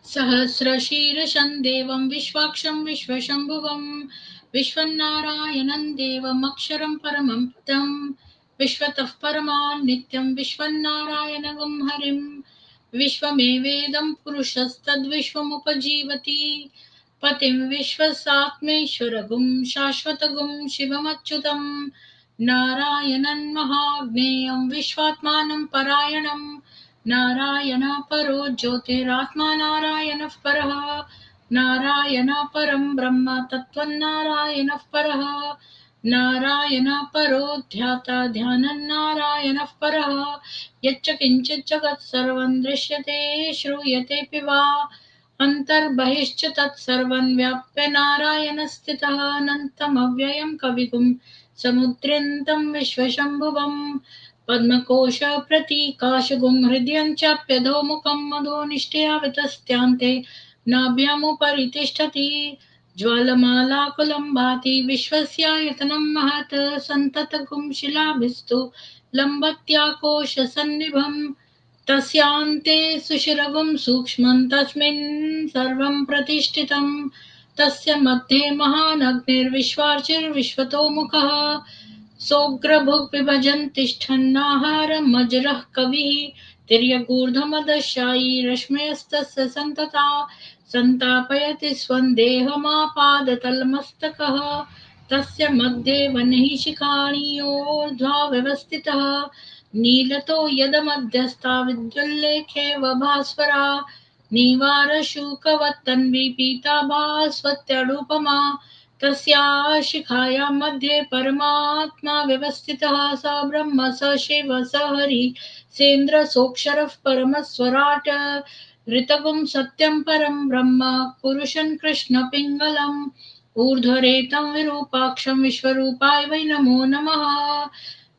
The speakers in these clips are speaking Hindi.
सहस्रशीर्षं देवं विश्वाक्षं विश्वशम्भुवं विश्वनारायणं देवमक्षरं परमं पदं विश्वतः परमान् नित्यं विश्वनारायणगं हरिं विश्वमेवेदं पुरुषस्तद्विश्वमुपजीवति पतिं विश्वसात्मेश्वरगुं शाश्वतगुं शिवमच्युतं नारायणं महाज्ञेयं विश्वात्मानं परायणं नारायण परो ज्योतिरात्मा नारायणः परः नारायण परं ब्रह्म तत्त्वन्नारायणः परः नारायण परो ध्याता ध्यानं नारायणः परः यच्च किञ्चित् जगत् सर्वं दृश्यते श्रूयतेऽपि वा अन्तर्बहिश्च तत्सर्वं व्याप्य नारायणस्थितः अनन्तमव्ययं कविगुं समुद्र्यन्तं विश्वशम्भुवम् पद्मकोश प्रतीकाशगुं हृदयं चाप्यधोमुखं मधोनिष्ठया वितस्त्यान्ते नाभ्यामुपरि तिष्ठति ज्वालमालाकुलं भाति विश्वस्यायतनं महत् सन्ततगुं शिलाभिस्तु लम्बत्याकोशसन्निभम् तस्यान्ते सुशिरगुं सूक्ष्मं तस्मिन् सर्वं प्रतिष्ठितं तस्य मध्ये महानग्निर्विश्वार्चिर्विश्वतोमुखः सोऽग्रभुग् विभजन् तिष्ठन्नाहारमजरः कविः तिर्यगूर्धमदशायी रश्मयस्तस्य सन्तता सन्तापयति स्वं देहमापादतलमस्तकः तस्य मध्ये वह्निः शिखाणियोर्ध्वा व्यवस्थितः नीलतो यदमध्यस्था विद्युल्लेखेव भास्वरा नीवारशूकवत्तन्वी पीताभास्वत्यरूपमा तस्याः शिखायां मध्ये परमात्मा व्यवस्थितः स ब्रह्म स शिव स हरि सेन्द्र सोऽक्षरः परमस्वराट् ऋतगुं सत्यं परं ब्रह्म पुरुषं कृष्णपिङ्गलम् ऊर्ध्वरेतं विरूपाक्षं विश्वरूपाय वै नमो नमः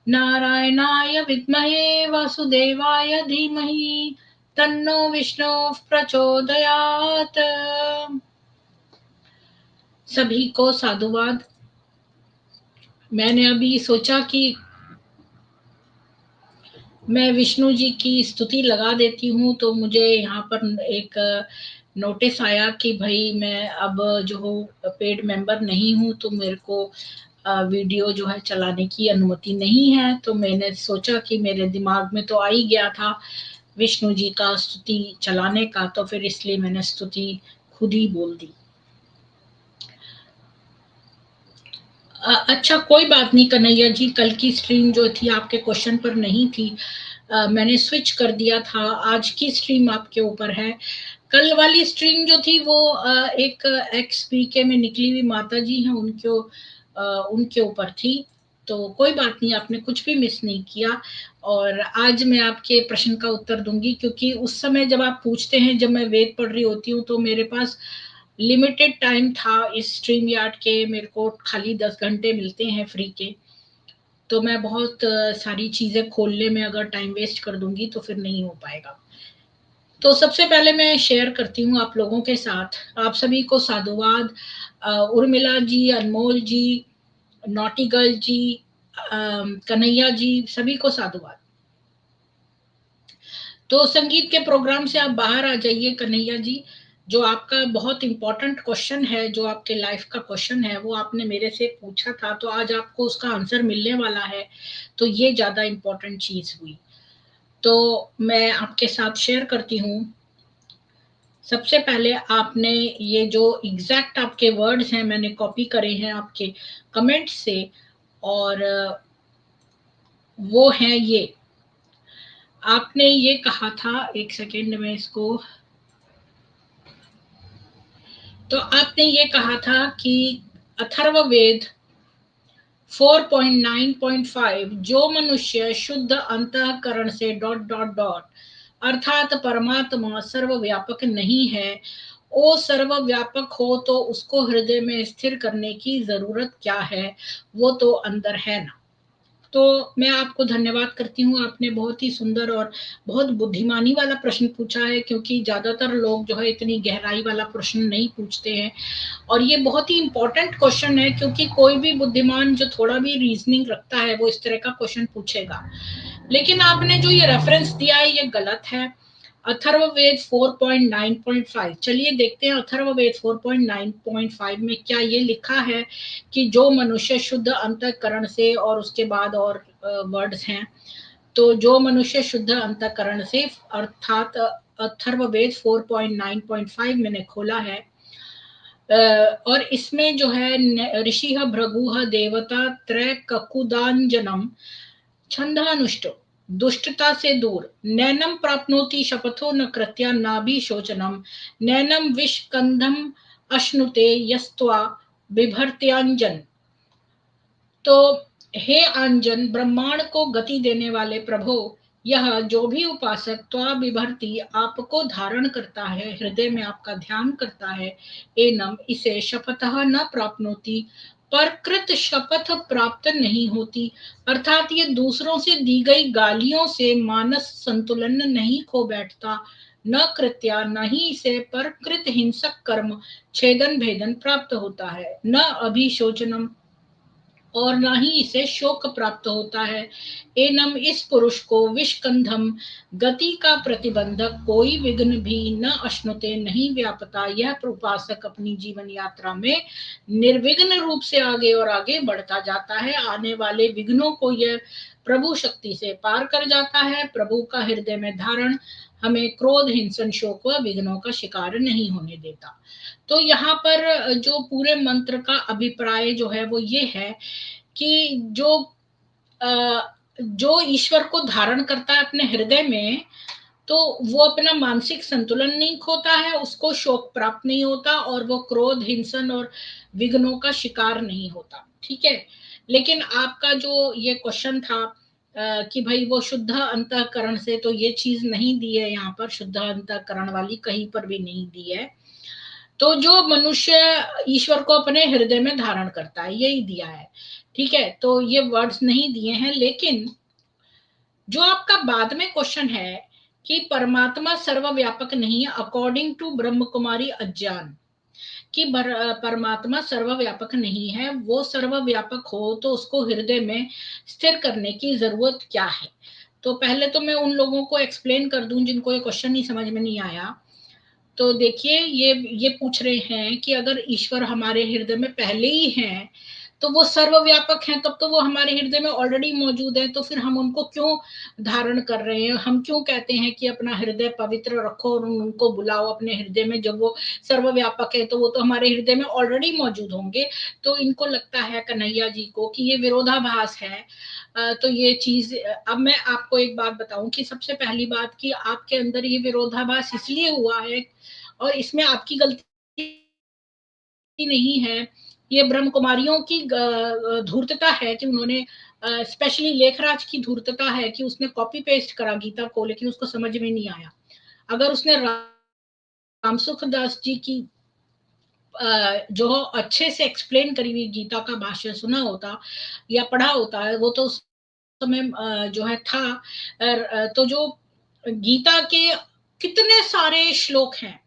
नारायणाय विद्महे वासुदेवाय धीमहि तन्नो विष्णुः प्रचोदयात्। सभी को साधुवाद। मैंने अभी सोचा कि मैं विष्णु जी की स्तुति लगा देती हूँ, तो मुझे यहाँ पर एक नोटिस आया कि भाई मैं अब जो पेड मेंबर नहीं हूँ तो मेरे को वीडियो जो है चलाने की अनुमति नहीं है। तो मैंने सोचा कि मेरे दिमाग में तो आ ही गया था विष्णु जी का स्तुति चलाने का, तो फिर इसलिए मैंने स्तुति खुद ही बोल दी। अच्छा, कोई बात नहीं कन्हैया जी, कल की स्ट्रीम जो थी आपके क्वेश्चन पर नहीं थी, मैंने स्विच कर दिया था। आज की स्ट्रीम आपके ऊपर है। कल वाली स्ट्रीम जो थी वो एक XPK में निकली हुई माता जी हैं उनके ऊपर थी। तो कोई बात नहीं, आपने कुछ भी मिस नहीं किया। और आज मैं आपके प्रश्न का उत्तर दूंगी, क्योंकि उस समय जब आप पूछते हैं, जब मैं वेद पढ़ रही होती हूँ, तो मेरे पास लिमिटेड टाइम था इस स्ट्रीम यार्ड के। मेरे को खाली 10 घंटे मिलते हैं फ्री के, तो मैं बहुत सारी चीजें खोलने में अगर टाइम वेस्ट कर दूंगी तो फिर नहीं हो पाएगा। तो सबसे पहले मैं शेयर करती हूँ आप लोगों के साथ। आप सभी को साधुवाद। उर्मिला जी, अनमोल जी, नॉटी गर्ल जी, कन्हैया जी, सभी को साधुवाद। तो संगीत के प्रोग्राम से आप बाहर आ जाइए कन्हैया जी। जो आपका बहुत इंपॉर्टेंट क्वेश्चन है, जो आपके लाइफ का क्वेश्चन है, वो आपने मेरे से पूछा था, तो आज आपको उसका आंसर मिलने वाला है। तो ये ज्यादा इंपॉर्टेंट चीज हुई। तो मैं आपके साथ शेयर करती हूँ। सबसे पहले आपने ये जो एग्जैक्ट आपके वर्ड्स हैं, मैंने कॉपी करे हैं आपके कमेंट से, और वो हैं ये। आपने ये कहा था, एक सेकेंड में इसको, तो आपने ये कहा था कि अथर्ववेद 4.9.5, जो मनुष्य शुद्ध अंतःकरण से ... अर्थात परमात्मा सर्वव्यापक नहीं है, वो सर्वव्यापक हो तो उसको हृदय में स्थिर करने की जरूरत क्या है, वो तो अंदर है ना। तो मैं आपको धन्यवाद करती हूँ, आपने बहुत ही सुंदर और बहुत बुद्धिमानी वाला प्रश्न पूछा है, क्योंकि ज्यादातर लोग जो है इतनी गहराई वाला प्रश्न नहीं पूछते हैं। और ये बहुत ही इंपॉर्टेंट क्वेश्चन है, क्योंकि कोई भी बुद्धिमान जो थोड़ा भी रीजनिंग रखता है वो इस तरह का क्वेश्चन पूछेगा। लेकिन आपने जो ये रेफरेंस दिया है ये गलत है। अथर्ववेद 4.9.5, चलिए देखते हैं अथर्ववेद 4.9.5 में क्या ये लिखा है कि जो मनुष्य शुद्ध अंतःकरण से, और उसके बाद और वर्ड्स हैं, तो जो मनुष्य शुद्ध अंतःकरण से, अर्थात अथर्ववेद 4.9.5 मैंने खोला है, और इसमें जो है ऋषि भृगु देवता त्रय ककुदांजनम छंदानुष्टो दुष्टता से दूर, नैनम प्राप्नोति शपथो न कृत्या नाभि शोचनम, नैनम विषकंधम अश्नुते यस्त्वा बिभर्त्यांजन। तो हे आंजन, ब्रह्मांड को गति देने वाले प्रभु, यह जो भी उपासक त्वा बिभर्ती आपको धारण करता है, हृदय में आपका ध्यान करता है, एनम इसे शपथः न प्राप्नोति, पर कृत शपथ प्राप्त नहीं होती, अर्थात ये दूसरों से दी गई गालियों से मानस संतुलन नहीं खो बैठता, न कृत्या न ही इसे पर कृत हिंसक कर्म छेदन भेदन प्राप्त होता है, न अभिशोचनम और न ही इसे शोक प्राप्त होता है, एनम इस पुरुष को विषकंधम गति का प्रतिबंधक कोई विघ्न भी न अश्नुते नहीं व्यापता, यह उपासक अपनी जीवन यात्रा में निर्विघ्न रूप से आगे और आगे बढ़ता जाता है, आने वाले विघ्नों को यह प्रभु शक्ति से पार कर जाता है। प्रभु का हृदय में धारण हमें क्रोध हिंसन शोक व विघ्नों का शिकार नहीं होने देता। तो यहाँ पर जो पूरे मंत्र का अभिप्राय जो है वो ये है कि जो ईश्वर को धारण करता है अपने हृदय में, तो वो अपना मानसिक संतुलन नहीं खोता है, उसको शोक प्राप्त नहीं होता, और वो क्रोध हिंसन और विघ्नों का शिकार नहीं होता। ठीक है, लेकिन आपका जो ये क्वेश्चन था कि भाई वो शुद्ध अंतःकरण से, तो ये चीज नहीं दी है यहाँ पर, शुद्ध अंतःकरण वाली कहीं पर भी नहीं दी है। तो जो मनुष्य ईश्वर को अपने हृदय में धारण करता है, यही दिया है। ठीक है, तो ये वर्ड्स नहीं दिए हैं। लेकिन जो आपका बाद में क्वेश्चन है कि परमात्मा सर्वव्यापक नहीं है अकॉर्डिंग टू ब्रह्म कुमारी अज्ञान, कि परमात्मा सर्वव्यापक नहीं है, वो सर्वव्यापक हो तो उसको हृदय में स्थिर करने की जरूरत क्या है। तो पहले तो मैं उन लोगों को एक्सप्लेन कर दूं जिनको ये क्वेश्चन ही समझ में नहीं आया। तो देखिए, ये पूछ रहे हैं कि अगर ईश्वर हमारे हृदय में पहले ही हैं, तो वो सर्वव्यापक हैं, तब तो वो हमारे हृदय में ऑलरेडी मौजूद है, तो फिर हम उनको क्यों धारण कर रहे हैं? हम क्यों कहते हैं कि अपना हृदय पवित्र रखो और उनको बुलाओ अपने हृदय में, जब वो सर्वव्यापक है तो वो तो हमारे हृदय में ऑलरेडी मौजूद होंगे। तो इनको लगता है कन्हैया जी को कि ये विरोधाभास है। तो ये चीज, अब मैं आपको एक बात बताऊं कि सबसे पहली बात कि आपके अंदर ये विरोधाभास इसलिए हुआ है, और इसमें आपकी गलती नहीं है, ये ब्रह्म कुमारियों की धूर्तता है कि उन्होंने, स्पेशली लेखराज की धूर्तता है कि उसने कॉपी पेस्ट करा गीता को, लेकिन उसको समझ में नहीं आया। अगर उसने रामसुख दास जी की जो अच्छे से एक्सप्लेन करी हुई गीता का भाष्य सुना होता या पढ़ा होता है, वो तो उस समय जो है था। तो जो गीता के कितने सारे श्लोक हैं,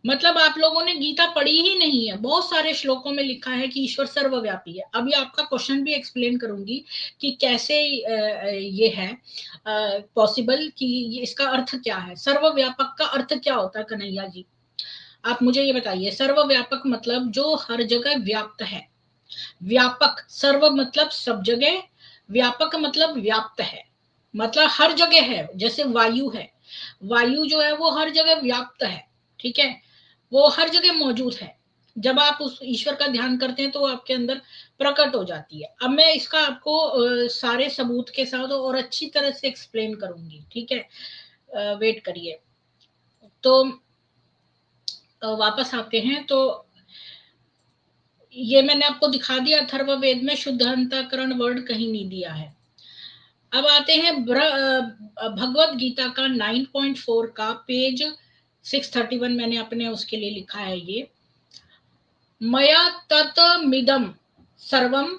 मतलब आप लोगों ने गीता पढ़ी ही नहीं है, बहुत सारे श्लोकों में लिखा है कि ईश्वर सर्वव्यापी है। अभी आपका क्वेश्चन भी एक्सप्लेन करूंगी कि कैसे ये है पॉसिबल, कि इसका अर्थ क्या है, सर्वव्यापक का अर्थ क्या होता है कन्हैया जी, आप मुझे ये बताइए। सर्वव्यापक मतलब जो हर जगह व्याप्त है। व्यापक, सर्व मतलब सब जगह, व्यापक मतलब व्याप्त है, मतलब हर जगह है। जैसे वायु है, वायु जो है वो हर जगह व्याप्त है। ठीक है, वो हर जगह मौजूद है। जब आप उस ईश्वर का ध्यान करते हैं तो वो आपके अंदर प्रकट हो जाती है। अब मैं इसका आपको सारे सबूत के साथ और अच्छी तरह से एक्सप्लेन करूंगी। ठीक है, वेट करिए। तो वापस आते हैं। तो ये मैंने आपको दिखा दिया, अथर्ववेद में शुद्ध अंतःकरण वर्ड कहीं नहीं दिया है। अब आते हैं भगवत गीता का 9.4 का पेज 631, मैंने अपने उसके लिए लिखा है ये, मया ततमिदं सर्वं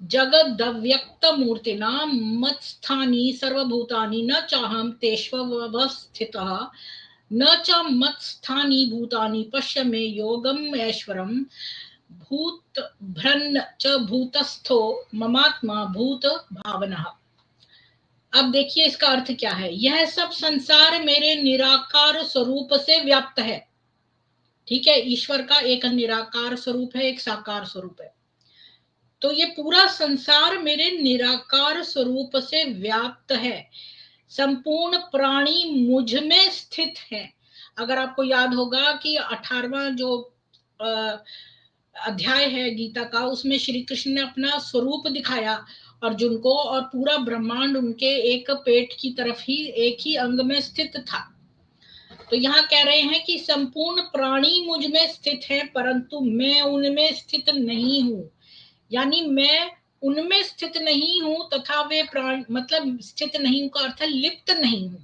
जगदव्यक्तमूर्तिना मत्स्थानि सर्वभूतानि न चाहं तेष्वस्थितः न च मत्स्थानि भूतानि पश्य मे योगम ऐश्वरम भूत भ्रन्न च भूतस्थो ममात्मा भूत भावनः। अब देखिए इसका अर्थ क्या है, यह सब संसार मेरे निराकार स्वरूप से व्याप्त है। ठीक है, ईश्वर का एक निराकार स्वरूप है, एक साकार स्वरूप है। तो ये पूरा संसार मेरे निराकार स्वरूप से व्याप्त है। संपूर्ण प्राणी मुझ में स्थित है। अगर आपको याद होगा कि 18वां जो अध्याय है गीता का, उसमें श्री कृष्ण ने अपना स्वरूप दिखाया अर्जुन को, और पूरा ब्रह्मांड उनके एक पेट की तरफ ही, एक ही अंग में स्थित था। तो यहाँ कह रहे हैं कि संपूर्ण प्राणी मुझ में स्थित है, परंतु मैं उनमें स्थित नहीं हूं। यानी मैं उनमें स्थित नहीं हूं तथा वे प्राण, मतलब स्थित नहीं हूं का अर्थ है लिप्त नहीं हूं,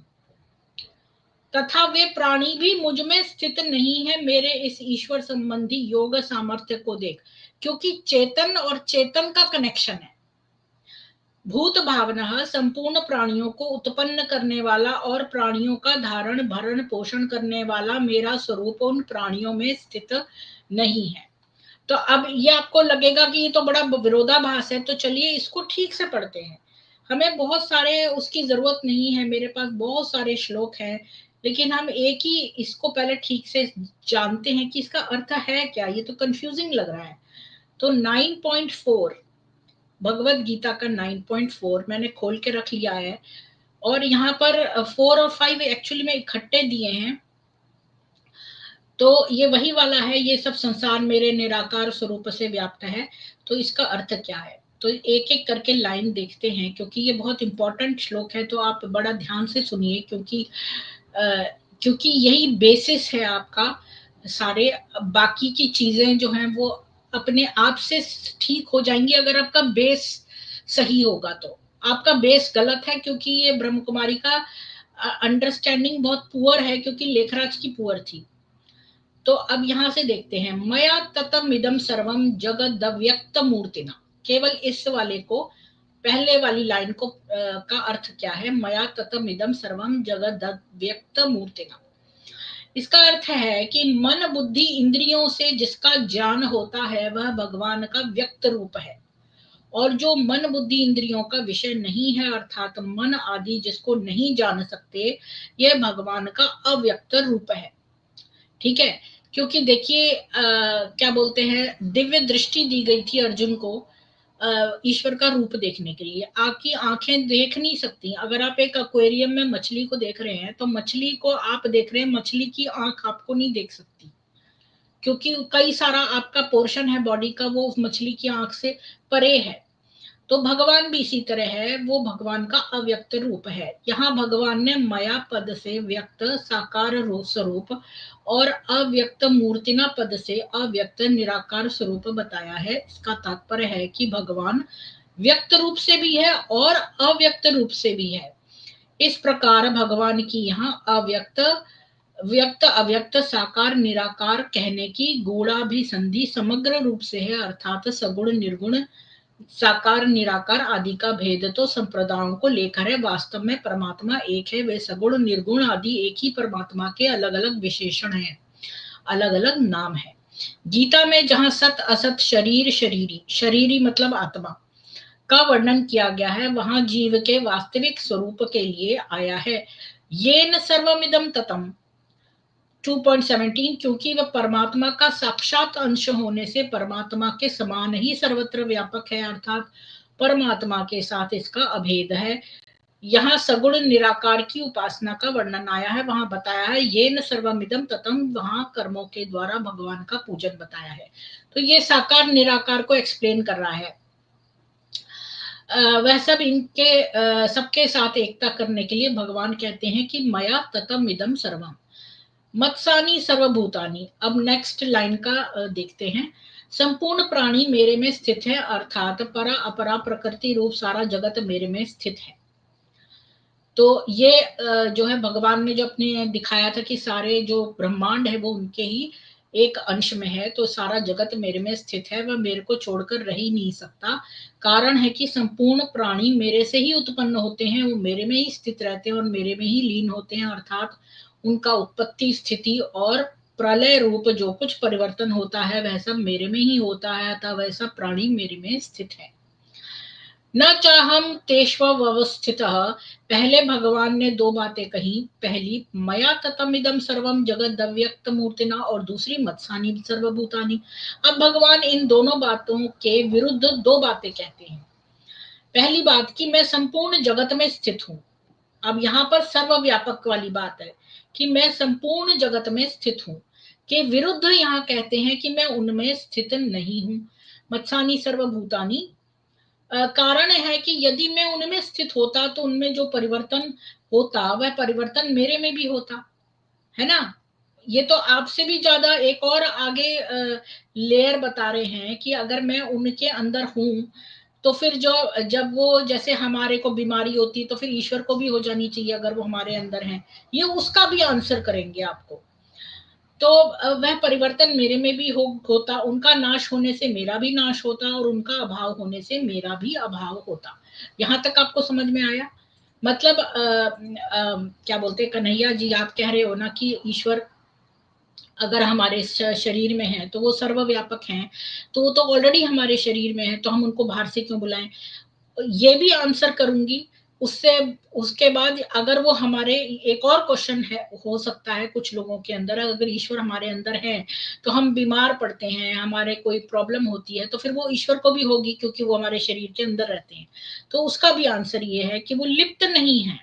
तथा वे प्राणी भी मुझ में स्थित नहीं है मेरे इस ईश्वर संबंधी योग सामर्थ्य को देख। क्योंकि चेतन और चेतन का कनेक्शन है। भूत भावना संपूर्ण प्राणियों को उत्पन्न करने वाला और प्राणियों का धारण भरण पोषण करने वाला मेरा स्वरूप उन प्राणियों में स्थित नहीं है। तो अब ये आपको लगेगा कि ये तो बड़ा विरोधाभास है, तो चलिए इसको ठीक से पढ़ते हैं। हमें बहुत सारे उसकी जरूरत नहीं है, मेरे पास बहुत सारे श्लोक हैं, लेकिन हम एक ही इसको पहले ठीक से जानते हैं कि इसका अर्थ है क्या। ये तो कंफ्यूजिंग लग रहा है। तो 9.4 भगवत गीता का 9.4 मैंने खोल के रख लिया है, और यहाँ पर 4 और 5 एक्चुअली में इकट्ठे दिए हैं। तो ये वही वाला है, ये सब संसार मेरे निराकार स्वरूप से व्याप्त है। तो इसका अर्थ क्या है, तो एक एक करके लाइन देखते हैं, क्योंकि ये बहुत इंपॉर्टेंट श्लोक है। तो आप बड़ा ध्यान से सुनिए, क्योंकि यही बेसिस है आपका। सारे बाकी की चीजें जो हैं वो अपने आप से ठीक हो जाएंगी, अगर आपका बेस सही होगा। तो आपका बेस गलत है, क्योंकि ये ब्रह्म कुमारी का अंडरस्टैंडिंग बहुत पुअर है, क्योंकि लेखराज की पुअर थी। तो अब यहां से देखते हैं, मया ततम इदम सर्वम जगद व्यक्त मूर्तिना। केवल इस वाले को, पहले वाली लाइन को का अर्थ क्या है, मया ततम इदम सर्वम जगद व्यक्त मूर्तिना। इसका अर्थ है कि मन बुद्धि इंद्रियों से जिसका ज्ञान होता है वह भगवान का व्यक्त रूप है, और जो मन बुद्धि इंद्रियों का विषय नहीं है, अर्थात मन आदि जिसको नहीं जान सकते, यह भगवान का अव्यक्त रूप है। ठीक है, क्योंकि देखिए क्या बोलते हैं, दिव्य दृष्टि दी गई थी अर्जुन को ईश्वर का रूप देखने के लिए। आपकी आंखें देख नहीं सकती। अगर आप एक एक्वेरियम में मछली को देख रहे हैं, तो मछली को आप देख रहे हैं, मछली की आंख आपको नहीं देख सकती, क्योंकि कई सारा आपका पोर्शन है बॉडी का वो उस मछली की आंख से परे है। तो भगवान भी इसी तरह है, वो भगवान का अव्यक्त रूप है। यहाँ भगवान ने मया पद से व्यक्त साकार स्वरूप और अव्यक्त मूर्तिना पद से अव्यक्त निराकार स्वरूप बताया है। इसका तात्पर्य है कि भगवान व्यक्त रूप से भी है और अव्यक्त रूप से भी है। इस प्रकार भगवान की यहाँ अव्यक्त व्यक्त अव्यक्त साकार निराकार कहने की गूढ़ाभिसंधि समग्र रूप से है, अर्थात सगुण निर्गुण साकार निराकार आदि का भेद तो संप्रदायों को लेकर है। वास्तव में परमात्मा एक है, वे सगुण निर्गुण आदि एक ही परमात्मा के अलग अलग विशेषण हैं, अलग अलग नाम है। गीता में जहां सत असत शरीर शरीरी, शरीरी मतलब आत्मा का वर्णन किया गया है, वहां जीव के वास्तविक स्वरूप के लिए आया है। येन सर्वमिदं ततम 2.17, क्योंकि वह परमात्मा का साक्षात अंश होने से परमात्मा के समान ही सर्वत्र व्यापक है, अर्थात परमात्मा के साथ इसका अभेद है। यहाँ सगुण निराकार की उपासना का वर्णन आया है, वहां बताया है ये न सर्वमिदम ततम, वहां कर्मों के द्वारा भगवान का पूजन बताया है। तो ये साकार निराकार को एक्सप्लेन कर रहा है। वह सब इनके सबके साथ एकता करने के लिए भगवान कहते हैं कि मया ततम इदम सर्वम मत्सानी सर्वभूतानी। अब नेक्स्ट लाइन का देखते हैं, संपूर्ण प्राणी मेरे में स्थित है, अर्थात परा अपरा प्रकृति रूप सारा जगत मेरे में स्थित है। तो ये जो है भगवान ने जो अपने दिखाया था कि सारे जो ब्रह्मांड है वो उनके ही एक अंश में है, तो सारा जगत मेरे में स्थित है, वह मेरे को छोड़कर रह ही नहीं सकता। कारण है कि संपूर्ण प्राणी मेरे से ही उत्पन्न होते हैं, वो मेरे में ही स्थित रहते हैं और मेरे में ही लीन होते हैं, अर्थात उनका उत्पत्ति स्थिति और प्रलय रूप जो कुछ परिवर्तन होता है वह सब मेरे में ही होता है, अतः वह सब प्राणी मेरे में स्थित है। न चाहम तेष्वस्थितः, पहले भगवान ने दो बातें कही। पहली, मया ततमिदम सर्वम जगत अव्यक्त मूर्तिना, और दूसरी, मत्सानि सर्वभूतानि। अब भगवान इन दोनों बातों के विरुद्ध दो बातें कहते हैं। पहली बात कि मैं संपूर्ण जगत में स्थित हूं। अब यहाँ पर सर्वव्यापक वाली बात है कि मैं संपूर्ण जगत में स्थित हूं, के विरुद्ध यहाँ कहते हैं कि मैं उनमें स्थित नहीं हूं। मत्सानि सर्वभूतानि, कारण है कि यदि मैं उनमें स्थित होता तो उनमें जो परिवर्तन होता वह परिवर्तन मेरे में भी होता, है ना। ये तो आपसे भी ज्यादा एक और आगे लेयर बता रहे हैं कि अगर मैं उनके अंदर हूं तो फिर जो जब वो जैसे हमारे को बीमारी होती तो फिर ईश्वर को भी हो जानी चाहिए अगर वो हमारे अंदर है। ये उसका भी आंसर करेंगे आपको। तो वह परिवर्तन मेरे में भी होता, उनका नाश होने से मेरा भी नाश होता, और उनका अभाव होने से मेरा भी अभाव होता। यहाँ तक आपको समझ में आया? मतलब क्या बोलते कन्हैया जी, आप कह रहे हो ना कि ईश्वर अगर हमारे शरीर में है तो वो सर्वव्यापक हैं, तो वो तो ऑलरेडी हमारे शरीर में है, तो हम उनको बाहर से क्यों बुलाएं? ये भी आंसर करूंगी। उससे उसके बाद अगर वो हमारे, एक और क्वेश्चन है हो सकता है कुछ लोगों के अंदर, अगर ईश्वर हमारे अंदर है तो हम बीमार पड़ते हैं, हमारे कोई प्रॉब्लम होती है, तो फिर वो ईश्वर को भी होगी क्योंकि वो हमारे शरीर के अंदर रहते हैं। तो उसका भी आंसर ये है कि वो लिप्त नहीं है।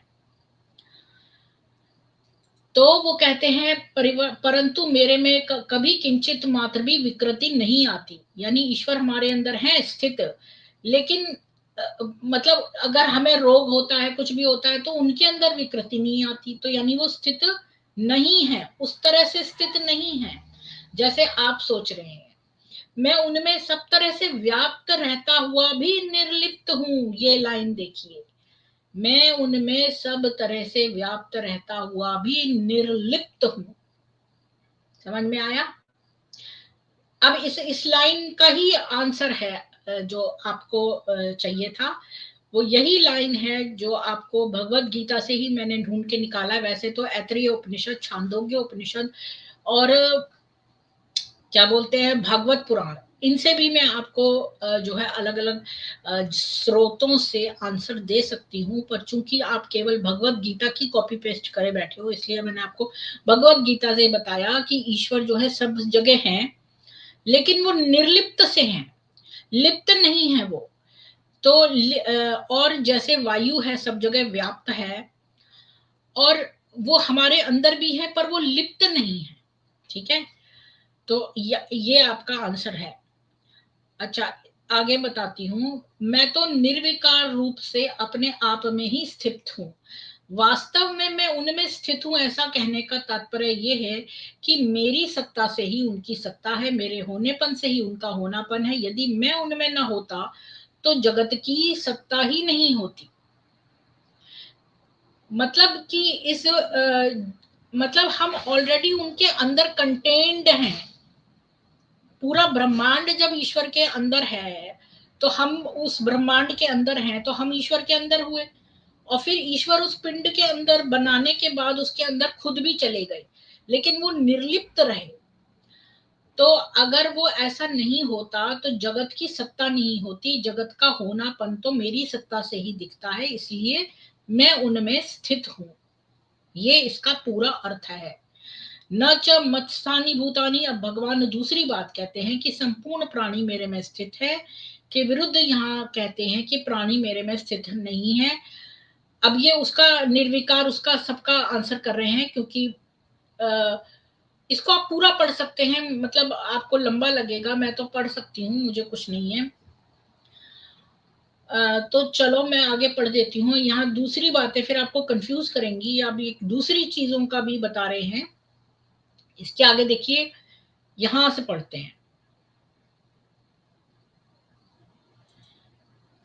तो वो कहते हैं परंतु मेरे में कभी किंचित मात्र भी विकृति नहीं आती, यानी ईश्वर हमारे अंदर है स्थित, लेकिन मतलब अगर हमें रोग होता है, कुछ भी होता है, तो उनके अंदर विकृति नहीं आती, तो यानी वो स्थित नहीं है, उस तरह से स्थित नहीं है जैसे आप सोच रहे हैं। मैं उनमें सब तरह से व्याप्त रहता हुआ भी निर्लिप्त हूं, ये लाइन देखिए। मैं उनमें सब तरह से व्याप्त रहता हुआ भी निर्लिप्त हूं। समझ में आया? अब इस लाइन का ही आंसर है जो आपको चाहिए था। वो यही लाइन है जो आपको भगवत गीता से ही मैंने ढूंढ के निकाला। वैसे तो ऐतरेय उपनिषद, छांदोग्य उपनिषद और क्या बोलते हैं भागवत पुराण, इनसे भी मैं आपको जो है अलग अलग स्रोतों से आंसर दे सकती हूँ, पर चूंकि आप केवल भगवत गीता की कॉपी पेस्ट करे बैठे हो, इसलिए मैंने आपको भगवत गीता से बताया कि ईश्वर जो है सब जगह है, लेकिन वो निर्लिप्त से हैं, लिप्त नहीं है वो। तो और जैसे वायु है सब जगह व्याप्त है, और वो हमारे अंदर भी है, पर वो लिप्त नहीं है। ठीक है, तो ये आपका आंसर है। अच्छा, आगे बताती हूँ। मैं तो निर्विकार रूप से अपने आप में ही स्थित हूँ। वास्तव में मैं उनमें स्थित हूँ, ऐसा कहने का तात्पर्य ये है कि मेरी सत्ता से ही उनकी सत्ता है, मेरे होनेपन से ही उनका होनापन है। यदि मैं उनमें न होता तो जगत की सत्ता ही नहीं होती। मतलब कि मतलब हम ऑलरेडी उनके अंदर कंटेन्ड हैं। पूरा ब्रह्मांड जब ईश्वर के अंदर है तो हम उस ब्रह्मांड के अंदर हैं, तो हम ईश्वर के अंदर हुए, और फिर ईश्वर उस पिंड के अंदर बनाने के बाद उसके अंदर खुद भी चले गए, लेकिन वो निर्लिप्त रहे। तो अगर वो ऐसा नहीं होता तो जगत की सत्ता नहीं होती, जगत का होनापन तो मेरी सत्ता से ही दिखता है, इसलिए मैं उनमें स्थित हूं। ये इसका पूरा अर्थ है। न च मत्स्थानी भूतानी। अब भगवान दूसरी बात कहते हैं कि संपूर्ण प्राणी मेरे में स्थित है, के विरुद्ध यहाँ कहते हैं कि प्राणी मेरे में स्थित नहीं है। अब ये उसका निर्विकार, उसका सबका आंसर कर रहे हैं, क्योंकि इसको आप पूरा पढ़ सकते हैं, मतलब आपको लंबा लगेगा, मैं तो पढ़ सकती हूँ, मुझे कुछ नहीं है। तो चलो मैं आगे पढ़ देती हूँ। यहाँ दूसरी बातें फिर आपको कंफ्यूज करेंगी, अब एक दूसरी चीजों का भी बता रहे हैं। इसके आगे देखिए, यहां से पढ़ते हैं।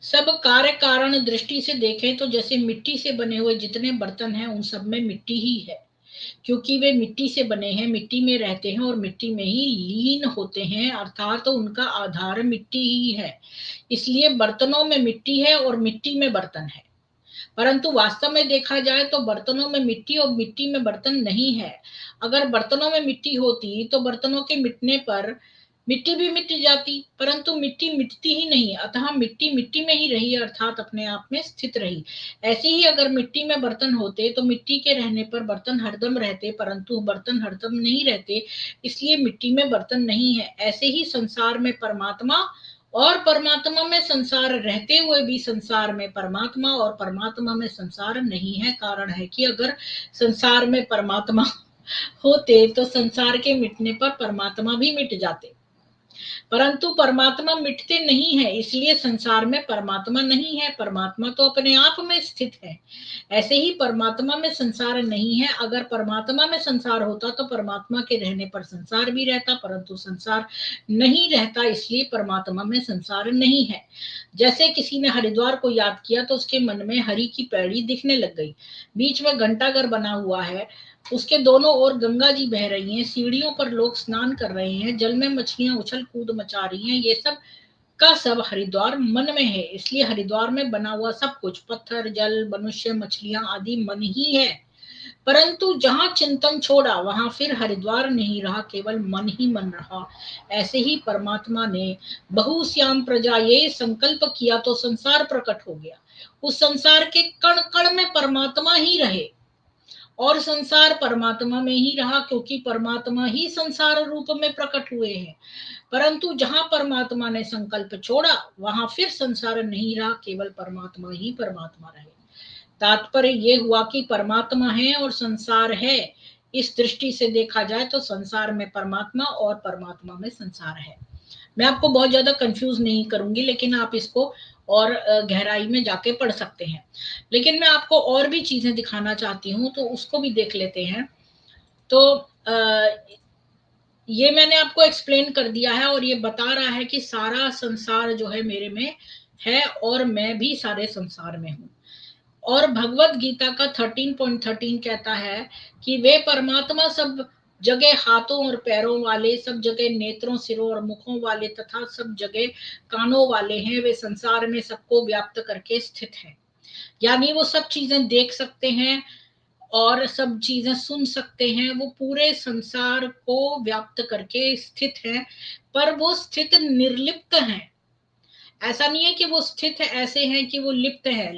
सब कार्य कारण दृष्टि से देखें तो जैसे मिट्टी से बने हुए जितने बर्तन हैं उन सब में मिट्टी ही है, क्योंकि वे मिट्टी से बने हैं, मिट्टी में रहते हैं और मिट्टी में ही लीन होते हैं, अर्थात तो उनका आधार मिट्टी ही है। इसलिए बर्तनों में मिट्टी है और मिट्टी में बर्तन है। परंतु वास्तव में देखा जाए तो बर्तनों में मिट्टी और मिट्टी में बर्तन नहीं है। अगर बर्तनों में मिट्टी होती तो बर्तनों के मिटने पर मिट्टी भी मिट जाती, परंतु मिट्टी मिटती ही नहीं, अतः मिट्टी मिट्टी में ही रही, अर्थात अपने आप में स्थित रही। ऐसे ही अगर मिट्टी में बर्तन होते तो मिट्टी के रहने पर बर्तन हरदम रहते, परंतु बर्तन हरदम नहीं रहते, इसलिए मिट्टी में बर्तन नहीं है। ऐसे ही संसार में परमात्मा और परमात्मा में संसार रहते हुए भी संसार में परमात्मा और परमात्मा में संसार नहीं है। कारण है कि अगर संसार में परमात्मा होते तो संसार के मिटने पर परमात्मा भी मिट जाते, परंतु परमात्मा मिटते नहीं है, इसलिए संसार में परमात्मा नहीं है। परमात्मा तो अपने आप में स्थित है। ऐसे ही परमात्मा में संसार नहीं है। अगर परमात्मा में संसार होता तो परमात्मा के रहने पर संसार भी रहता, परंतु संसार नहीं रहता, इसलिए परमात्मा में संसार नहीं है। जैसे किसी ने हरिद्वार को याद किया तो उसके मन में हरि की पैड़ी दिखने लग गई। बीच में घंटाघर बना हुआ है, उसके दोनों ओर गंगा जी बह रही हैं, सीढ़ियों पर लोग स्नान कर रहे हैं, जल में मछलियां उछल कूद मचा रही हैं। ये सब का सब हरिद्वार मन में है, इसलिए हरिद्वार में बना हुआ सब कुछ, पत्थर, जल, मनुष्य, मछलियां आदि मन ही है। परंतु जहां चिंतन छोड़ा वहां फिर हरिद्वार नहीं रहा, केवल मन ही मन रहा। ऐसे ही परमात्मा ने बहुश्याम प्रजा ये संकल्प किया तो संसार प्रकट हो गया। उस संसार के कण कण में परमात्मा ही रहे और संसार परमात्मा में ही रहा, क्योंकि परमात्मा ही संसार रूप में प्रकट हुए हैं। परंतु जहां परमात्मा ने संकल्प छोड़ा वहां फिर संसार नहीं रहा, केवल परमात्मा ही परमात्मा रहे। तात्पर्य ये हुआ कि परमात्मा है और संसार है। इस दृष्टि से देखा जाए तो संसार में परमात्मा और परमात्मा में संसार है। मैं आपको बहुत ज्यादा कंफ्यूज नहीं करूंगी, लेकिन आप इसको और गहराई में जाके पढ़ सकते हैं। लेकिन मैं आपको और भी चीजें दिखाना चाहती हूँ, तो उसको भी देख लेते हैं। तो ये मैंने आपको एक्सप्लेन कर दिया है और ये बता रहा है कि सारा संसार जो है मेरे में है और मैं भी सारे संसार में हूँ। और भगवत गीता का 13.13 कहता है कि वे परमात्मा सब जगह हाथों और पैरों वाले, सब जगह नेत्रों, सिरों और मुखों वाले तथा सब जगह कानों वाले हैं। वे संसार में सबको व्याप्त करके स्थित हैं। यानी वो सब चीजें देख सकते हैं और सब चीजें सुन सकते हैं, वो पूरे संसार को व्याप्त करके स्थित हैं, पर वो स्थित निर्लिप्त हैं। ऐसा नहीं है कि वो स्थित है, ऐसे हैं कि वो लिप्त है,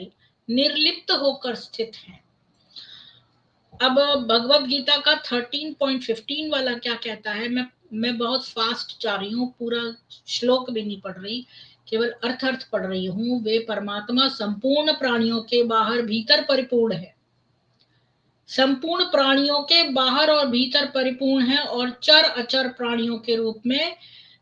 निर्लिप्त होकर स्थित है। अब भगवत गीता का 13.15 वाला क्या कहता है, मैं बहुत फास्ट जा रही हूँ, पूरा श्लोक भी नहीं पढ़ रही, केवल अर्थ अर्थ पढ़ रही हूँ। वे परमात्मा संपूर्ण प्राणियों के बाहर भीतर परिपूर्ण है, संपूर्ण प्राणियों के बाहर और भीतर परिपूर्ण है, और चर अचर प्राणियों के रूप में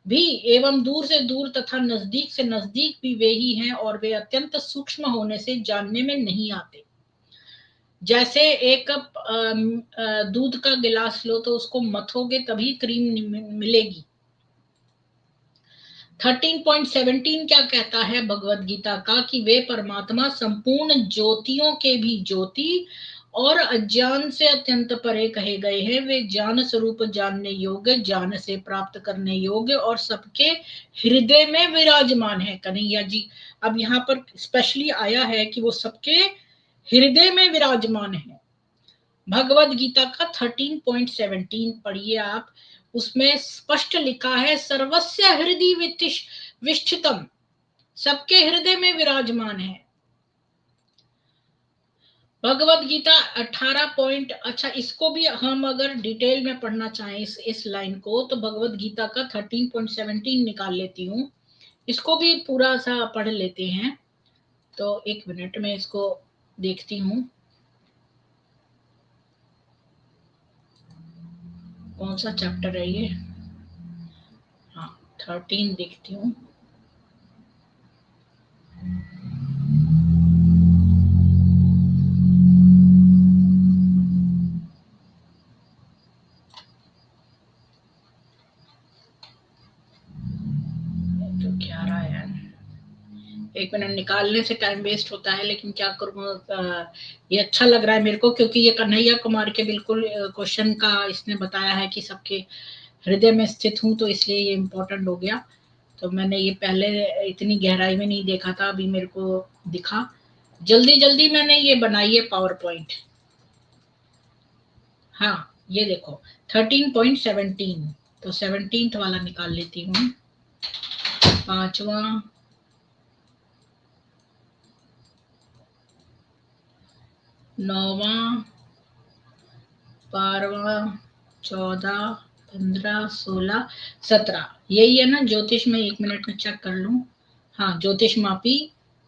भी, एवं दूर से दूर तथा नजदीक से नजदीक भी वे ही हैं, और वे अत्यंत सूक्ष्म होने से जानने में नहीं आते। जैसे एक कप दूध का गिलास लो तो उसको मथोगे तभी क्रीम मिलेगी। 13.17 क्या कहता है भगवत गीता का कि वे परमात्मा संपूर्ण ज्योतियों के भी ज्योति और अज्ञान से अत्यंत परे कहे गए हैं। वे ज्ञान स्वरूप, जानने योग्य, ज्ञान से प्राप्त करने योग्य और सबके हृदय में विराजमान है। कन्हैया जी अब यहाँ पर स्पेशली आया है कि वो सबके हृदय में विराजमान है। भगवत गीता का 13.17 पढ़िए आप, उसमें स्पष्ट लिखा है सर्वस्य हृदय विष्ठितम, सबके हृदय में विराजमान है। भगवत गीता 18 पॉइंट, अच्छा इसको भी हम अगर डिटेल में पढ़ना चाहें इस लाइन को, तो भगवत गीता का 13.17 निकाल लेती हूँ, इसको भी पूरा सा पढ़ लेते हैं। तो एक मिनट में इसको देखती हूँ कौन सा चैप्टर है ये। हाँ 13 देखती हूँ। तो क्या रहा है, एक मिनट निकालने से टाइम वेस्ट होता है, लेकिन क्या करूँ, ये अच्छा लग रहा है मेरे को, क्योंकि ये कन्हैया कुमार के बिल्कुल क्वेश्चन का इसने बताया है कि सबके हृदय में स्थित हूँ, तो इसलिए ये इम्पोर्टेंट हो गया। तो मैंने ये पहले इतनी गहराई में नहीं देखा था, अभी मेरे को दिखा, जल्दी जल्दी मैंने ये बनाई है पावर पॉइंट। हाँ ये देखो 13.17, तो 17th वाला निकाल लेती हूँ। 5वां, 9वां, 12वां, 14, 15, 16, 17, यही है ना ज्योतिष में? 1 मिनट में चेक कर लूं। हाँ, ज्योतिषमापी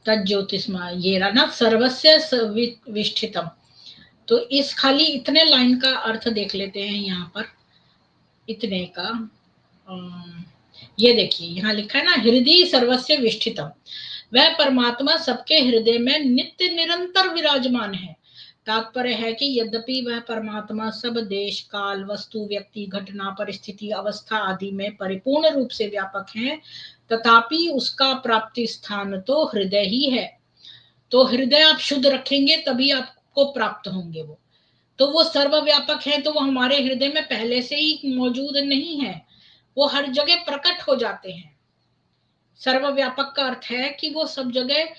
तज्ज्योतिषमा, ये रहा ना, सर्वस्य विष्ठितम। तो इस खाली इतने लाइन का अर्थ देख लेते हैं यहाँ पर, इतने का। ये देखिए यहाँ लिखा है ना, हृदय सर्वस्य विष्ठितम, वह परमात्मा सबके हृदय में नित्य निरंतर विराजमान है। तात्पर्य है कि यद्यपि वह परमात्मा सब देश काल वस्तु व्यक्ति घटना परिस्थिति अवस्था आदि में परिपूर्ण रूप से व्यापक है, तथापि उसका प्राप्ति स्थान तो हृदय ही है। तो हृदय आप शुद्ध रखेंगे तभी आपको प्राप्त होंगे वो। तो वो सर्वव्यापक है, तो वो हमारे हृदय में पहले से ही मौजूद नहीं है, वो हर जगह प्रकट हो जाते हैं। सर्वव्यापक का अर्थ है कि वो सब जगह,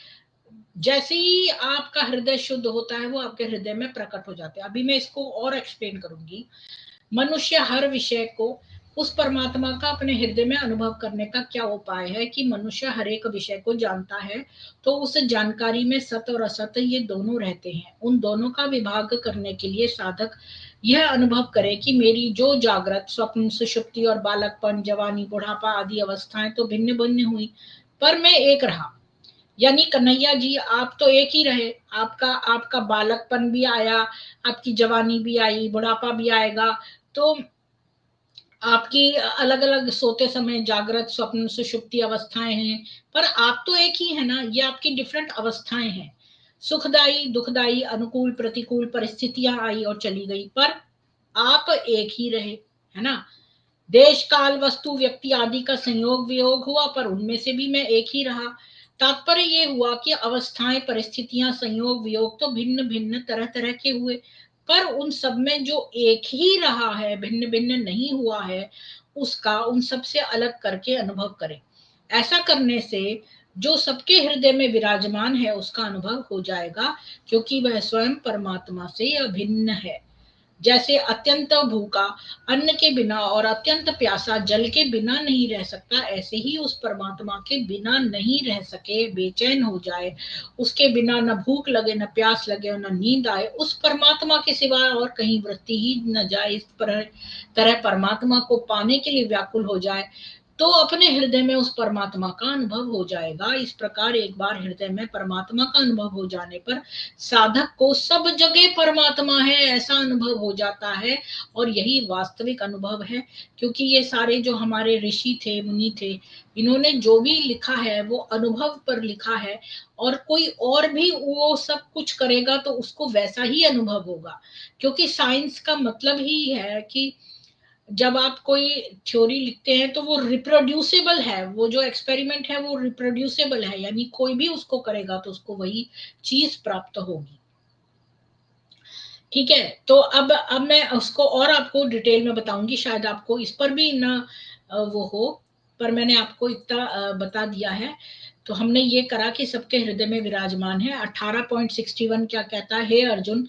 जैसे ही आपका हृदय शुद्ध होता है वो आपके हृदय में प्रकट हो जाते हैं। अभी मैं इसको और एक्सप्लेन करूंगी। मनुष्य हर विषय को उस परमात्मा का अपने हृदय में अनुभव करने का क्या उपाय है कि मनुष्य हर एक विषय को जानता है, तो उस जानकारी में सत्य और असत्य ये दोनों रहते हैं। उन दोनों का विभाग करने के लिए साधक यह अनुभव करे कि मेरी जो जागृत स्वप्न सुषुप्ति और बालकपन जवानी बुढ़ापा आदि अवस्थाएं तो भिन्न भिन्न हुई, पर मैं एक रहा। यानी कन्हैया जी आप तो एक ही रहे, आपका आपका बालकपन भी आया, आपकी जवानी भी आई, बुढ़ापा भी आएगा, तो आपकी अलग अलग सोते समय जागृत स्वप्न सुषुप्ति अवस्थाएं हैं, पर आप तो एक ही है ना। ये आपकी डिफरेंट अवस्थाएं हैं, सुखदाई दुखदाई अनुकूल प्रतिकूल परिस्थितियां आई और चली गई, पर आप एक ही रहे, है ना। देश काल वस्तु व्यक्ति आदि का संयोग वियोग हुआ, पर उनमें से भी मैं एक ही रहा। तात्पर्य ये हुआ कि अवस्थाएं परिस्थितियां संयोग वियोग तो भिन्न भिन्न तरह तरह के हुए, पर उन सब में जो एक ही रहा है, भिन्न भिन्न नहीं हुआ है, उसका उन सब से अलग करके अनुभव करें। ऐसा करने से जो सबके हृदय में विराजमान है उसका अनुभव हो जाएगा, क्योंकि वह स्वयं परमात्मा से अभिन्न है। जैसे अत्यंत भूखा अन्न के बिना और अत्यंत प्यासा जल के बिना नहीं रह सकता, ऐसे ही उस परमात्मा के बिना नहीं रह सके, बेचैन हो जाए, उसके बिना न भूख लगे न प्यास लगे और न नींद आए, उस परमात्मा के सिवा और कहीं वृत्ति ही न जाए, इस तरह परमात्मा को पाने के लिए व्याकुल हो जाए, तो अपने हृदय में उस परमात्मा का अनुभव हो जाएगा। इस प्रकार एक बार हृदय में परमात्मा का अनुभव हो जाने पर साधक को सब जगह परमात्मा है ऐसा अनुभव हो जाता है, और यही वास्तविक अनुभव है। क्योंकि ये सारे जो हमारे ऋषि थे मुनि थे, इन्होंने जो भी लिखा है वो अनुभव पर लिखा है, और कोई और भी वो सब कुछ करेगा तो उसको वैसा ही अनुभव होगा। क्योंकि साइंस का मतलब ही है कि जब आप कोई थ्योरी लिखते हैं तो वो रिप्रोड्यूसेबल है, वो जो एक्सपेरिमेंट है वो रिप्रोड्यूसेबल है, यानी कोई भी उसको करेगा तो उसको वही चीज प्राप्त होगी। ठीक है, तो अब मैं उसको और आपको डिटेल में बताऊंगी, शायद आपको इस पर भी ना वो हो, पर मैंने आपको इतना बता दिया है। तो हमने ये करा कि सबके हृदय में विराजमान है। 18.61 क्या कहता है? हे अर्जुन,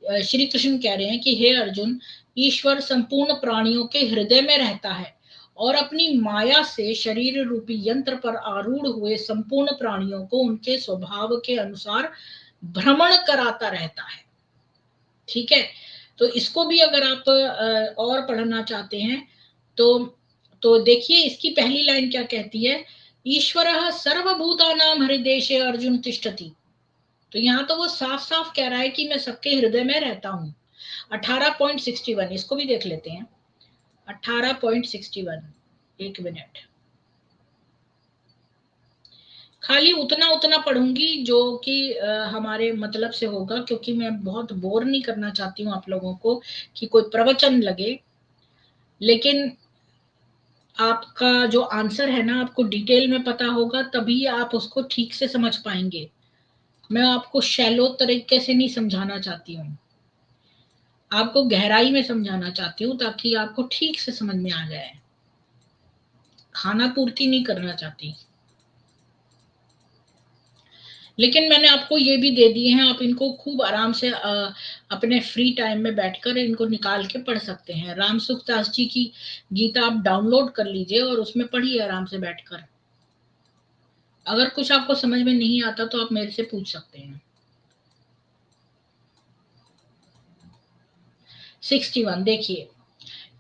श्री कृष्ण कह रहे हैं कि हे अर्जुन, ईश्वर संपूर्ण प्राणियों के हृदय में रहता है और अपनी माया से शरीर रूपी यंत्र पर आरूढ़ हुए संपूर्ण प्राणियों को उनके स्वभाव के अनुसार भ्रमण कराता रहता है। ठीक है, तो इसको भी अगर आप और पढ़ना चाहते हैं तो देखिए इसकी पहली लाइन क्या कहती है? ईश्वरः सर्वभूतानां हृदयेषु अर्जुन तिष्ठति। तो यहाँ तो वो साफ साफ कह रहा है कि मैं सबके हृदय में रहता हूँ। 18.61 इसको भी देख लेते हैं। 18.61, एक मिनट, खाली उतना उतना पढ़ूंगी जो कि हमारे मतलब से होगा, क्योंकि मैं बहुत बोर नहीं करना चाहती हूँ आप लोगों को कि कोई प्रवचन लगे। लेकिन आपका जो आंसर है ना, आपको डिटेल में पता होगा तभी आप उसको ठीक से समझ पाएंगे। मैं आपको शैलो तरीके से नहीं समझाना चाहती हूँ, आपको गहराई में समझाना चाहती हूँ ताकि आपको ठीक से समझ में आ जाए। खाना पूर्ति नहीं करना चाहती। लेकिन मैंने आपको ये भी दे दिए हैं, आप इनको खूब आराम से अपने फ्री टाइम में बैठकर इनको निकाल के पढ़ सकते हैं। राम सुखदास जी की गीता आप डाउनलोड कर लीजिए और उसमें पढ़िए आराम से बैठकर। अगर कुछ आपको समझ में नहीं आता तो आप मेरे से पूछ सकते हैं। 61 देखिए,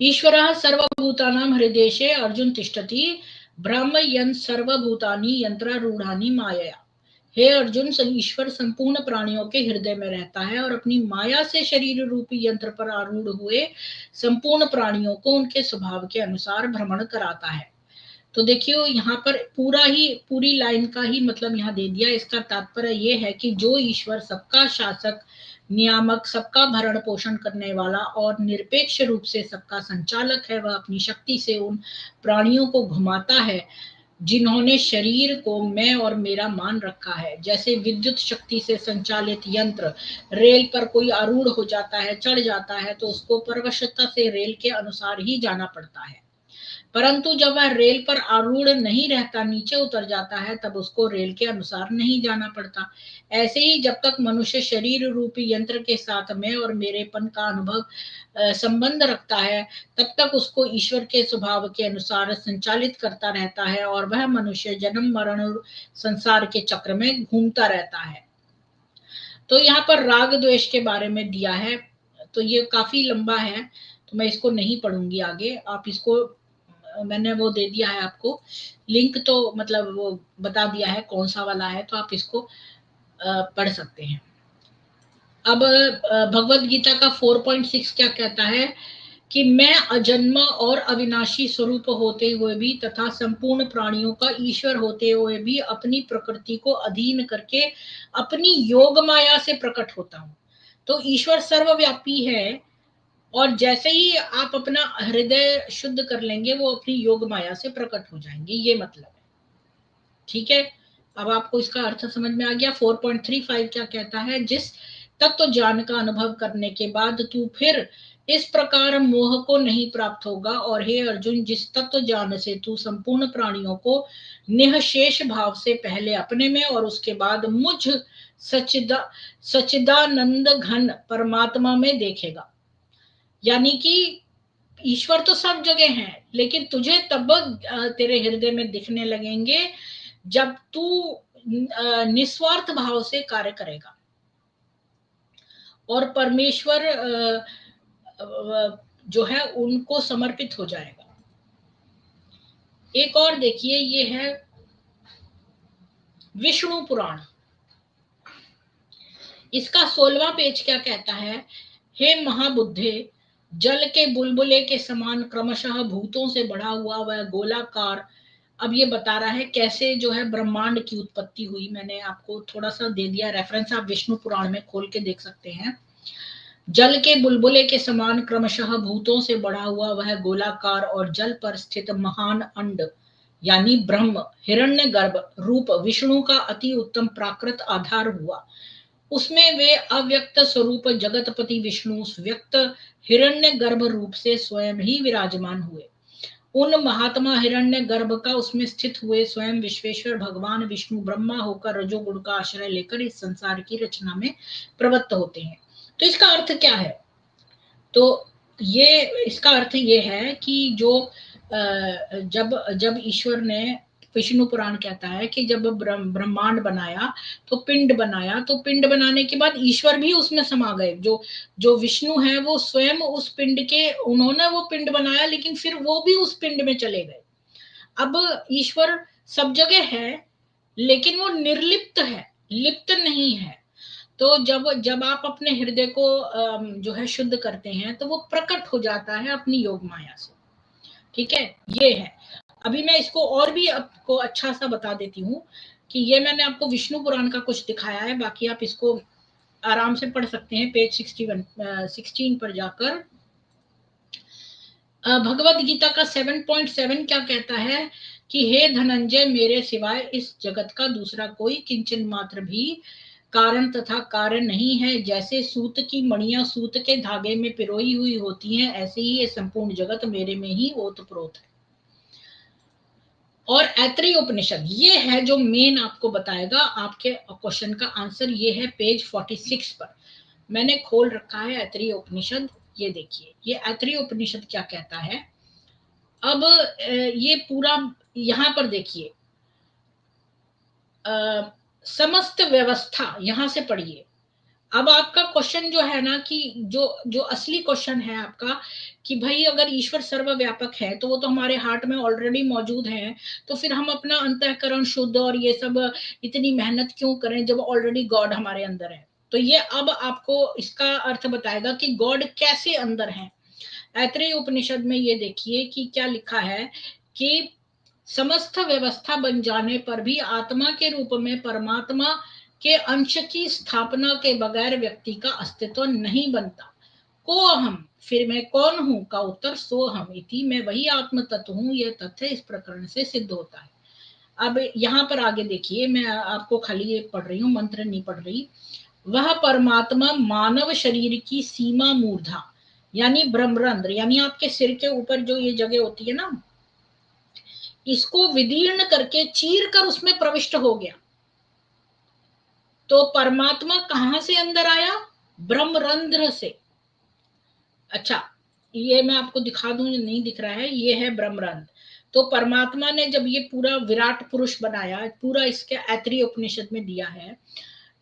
ईश्वरः सर्वभूतानां हृदेशे अर्जुन तिष्ठति ब्रह्मयन् सर्वभूतानि यंत्रारूढ़ानि मायया। हे अर्जुन, ईश्वर संपूर्ण प्राणियों के हृदय में रहता है और अपनी माया से शरीर रूपी यंत्र पर आरूढ़ हुए संपूर्ण प्राणियों को उनके स्वभाव के अनुसार भ्रमण कराता है। तो देखियो यहाँ पर पूरी लाइन का ही मतलब यहाँ दे दिया। इसका तात्पर्य ये है कि जो ईश्वर सबका शासक, नियामक, सबका भरण पोषण करने वाला और निरपेक्ष रूप से सबका संचालक है, वह अपनी शक्ति से उन प्राणियों को घुमाता है जिन्होंने शरीर को मैं और मेरा मान रखा है। जैसे विद्युत शक्ति से संचालित यंत्र रेल पर कोई आरूढ़ हो जाता है, चढ़ जाता है, तो उसको परवशता से रेल के अनुसार ही जाना पड़ता है। परंतु जब वह रेल पर आरूढ़ नहीं रहता, नीचे उतर जाता है, तब उसको रेल के अनुसार नहीं जाना पड़ता। ऐसे ही जब तक मनुष्य शरीर रूपी यंत्र के साथ मैं और मेरेपन का अनुभव संबंध रखता है, तब तक उसको ईश्वर के स्वभाव के अनुसार संचालित करता रहता है और वह मनुष्य जन्म मरण संसार के चक्र में घूमता रहता है। तो यहाँ पर राग द्वेष के बारे में दिया है, तो ये काफी लंबा है, तो मैं इसको नहीं पढ़ूंगी आगे। आप इसको मैंने वो दे दिया है आपको लिंक, तो मतलब वो बता दिया है कौन सा वाला है, तो आप इसको पढ़ सकते हैं। अब भगवत गीता का 4.6 क्या कहता है कि मैं अजन्म और अविनाशी स्वरूप होते हुए भी तथा संपूर्ण प्राणियों का ईश्वर होते हुए भी अपनी प्रकृति को अधीन करके अपनी योग माया से प्रकट होता हूं। तो ईश्वर सर्वव्यापी है और जैसे ही आप अपना हृदय शुद्ध कर लेंगे, वो अपनी योग माया से प्रकट हो जाएंगे, ये मतलब है। ठीक है, अब आपको इसका अर्थ समझ में आ गया। 4.35 क्या कहता है, जिस तत्व ज्ञान का अनुभव करने के बाद तू फिर इस प्रकार मोह को नहीं प्राप्त होगा, और हे अर्जुन, जिस तत्व ज्ञान से तू संपूर्ण प्राणियों को निःशेष भाव से पहले अपने में और उसके बाद मुझ सच्चिदानंद घन परमात्मा में देखेगा। यानी कि ईश्वर तो सब जगह है, लेकिन तुझे तब तेरे हृदय में दिखने लगेंगे जब तू निस्वार्थ भाव से कार्य करेगा और परमेश्वर जो है उनको समर्पित हो जाएगा। एक और देखिए, ये है विष्णु पुराण। इसका 16वां पेज क्या कहता है, हे महाबुद्धे, जल के बुलबुले के समान क्रमशः भूतों से बढ़ा हुआ वह गोलाकार। अब ये बता रहा है कैसे जो है ब्रह्मांड की उत्पत्ति हुई। मैंने आपको थोड़ा सा दे दिया रेफरेंस, आप विष्णु पुराण में खोल के देख सकते हैं। जल के बुलबुले के समान क्रमशः भूतों से बढ़ा हुआ वह गोलाकार और जल पर स्थित महान अंड यानी ब्रह्म हिरण्य गर्भ रूप विष्णु का अति उत्तम प्राकृत आधार हुआ। उसमें वे अव्यक्त स्वरूप जगतपति विष्णु व्यक्त हिरण्य गर्भ रूप से स्वयं ही विराजमान हुए। उन महात्मा हिरण्य गर्भ का उसमें स्थित हुए स्वयं विश्वेश्वर भगवान विष्णु ब्रह्मा होकर रजोगुण का आश्रय लेकर इस संसार की रचना में प्रवृत्त होते हैं। तो इसका अर्थ क्या है, तो ये इसका अर्थ ये है कि जो जब जब ईश्वर ने, विष्णु पुराण कहता है कि जब ब्रह्मांड बनाया तो पिंड बनाया, तो पिंड बनाने के बाद ईश्वर भी उसमें समा गए। जो जो विष्णु है वो स्वयं उस पिंड के, उन्होंने वो पिंड बनाया लेकिन फिर वो भी उस पिंड में चले गए। अब ईश्वर सब जगह है लेकिन वो निर्लिप्त है, लिप्त नहीं है। तो जब जब आप अपने हृदय को जो है शुद्ध करते हैं तो वो प्रकट हो जाता है अपनी योग माया से। ठीक है, ये है। अभी मैं इसको और भी आपको अच्छा सा बता देती हूँ कि ये मैंने आपको विष्णु पुराण का कुछ दिखाया है, बाकी आप इसको आराम से पढ़ सकते हैं पेज 16 पर जाकर। भगवत गीता का 7.7 क्या कहता है कि हे धनंजय, मेरे सिवाय इस जगत का दूसरा कोई किंचन मात्र भी कारण तथा कार्य नहीं है। जैसे सूत की मणियां सूत के धागे में पिरोई हुई होती हैं, ऐसे ही ये संपूर्ण जगत मेरे में ही ओतप्रोत है। और ऐतरेय उपनिषद ये है जो मेन आपको बताएगा। आपके क्वेश्चन का आंसर ये है पेज 46 पर मैंने खोल रखा है ऐतरेय उपनिषद। ये देखिए, ये ऐतरेय उपनिषद क्या कहता है। अब ये पूरा यहां पर देखिए, समस्त व्यवस्था यहां से पढ़िए। अब आपका क्वेश्चन जो है ना, कि जो जो असली क्वेश्चन है आपका, कि भाई अगर ईश्वर सर्वव्यापक है तो वो तो हमारे हार्ट में ऑलरेडी मौजूद है, तो फिर हम अपना अंतःकरण शुद्ध और ये सब इतनी मेहनत क्यों करें जब ऑलरेडी गॉड हमारे अंदर है। तो ये अब आपको इसका अर्थ बताएगा कि गॉड कैसे अंदर है। ऐतरेय उपनिषद में ये देखिए कि क्या लिखा है, कि समस्त व्यवस्था बन जाने पर भी आत्मा के रूप में परमात्मा के अंश की स्थापना के बगैर व्यक्ति का अस्तित्व नहीं बनता। को हम, फिर मैं कौन हूं का उत्तर सो हम इति, मैं वही आत्म तत्व हूं, यह तथ्य इस प्रकरण से सिद्ध होता है। अब यहाँ पर आगे देखिए, मैं आपको खाली ये पढ़ रही हूँ, मंत्र नहीं पढ़ रही। वह परमात्मा मानव शरीर की सीमा मूर्धा, यानी ब्रह्मरंध्र, यानी आपके सिर के ऊपर जो ये जगह होती है ना, इसको विदीर्ण करके चीर कर उसमें प्रविष्ट हो गया। तो परमात्मा कहां से अंदर आया? ब्रह्मरंध्र से। अच्छा, ये मैं आपको दिखा दूं, नहीं दिख रहा है, ये है ब्रह्मरंध्र। तो परमात्मा ने जब ये पूरा विराट पुरुष बनाया, पूरा इसके ऐतरेय उपनिषद में दिया है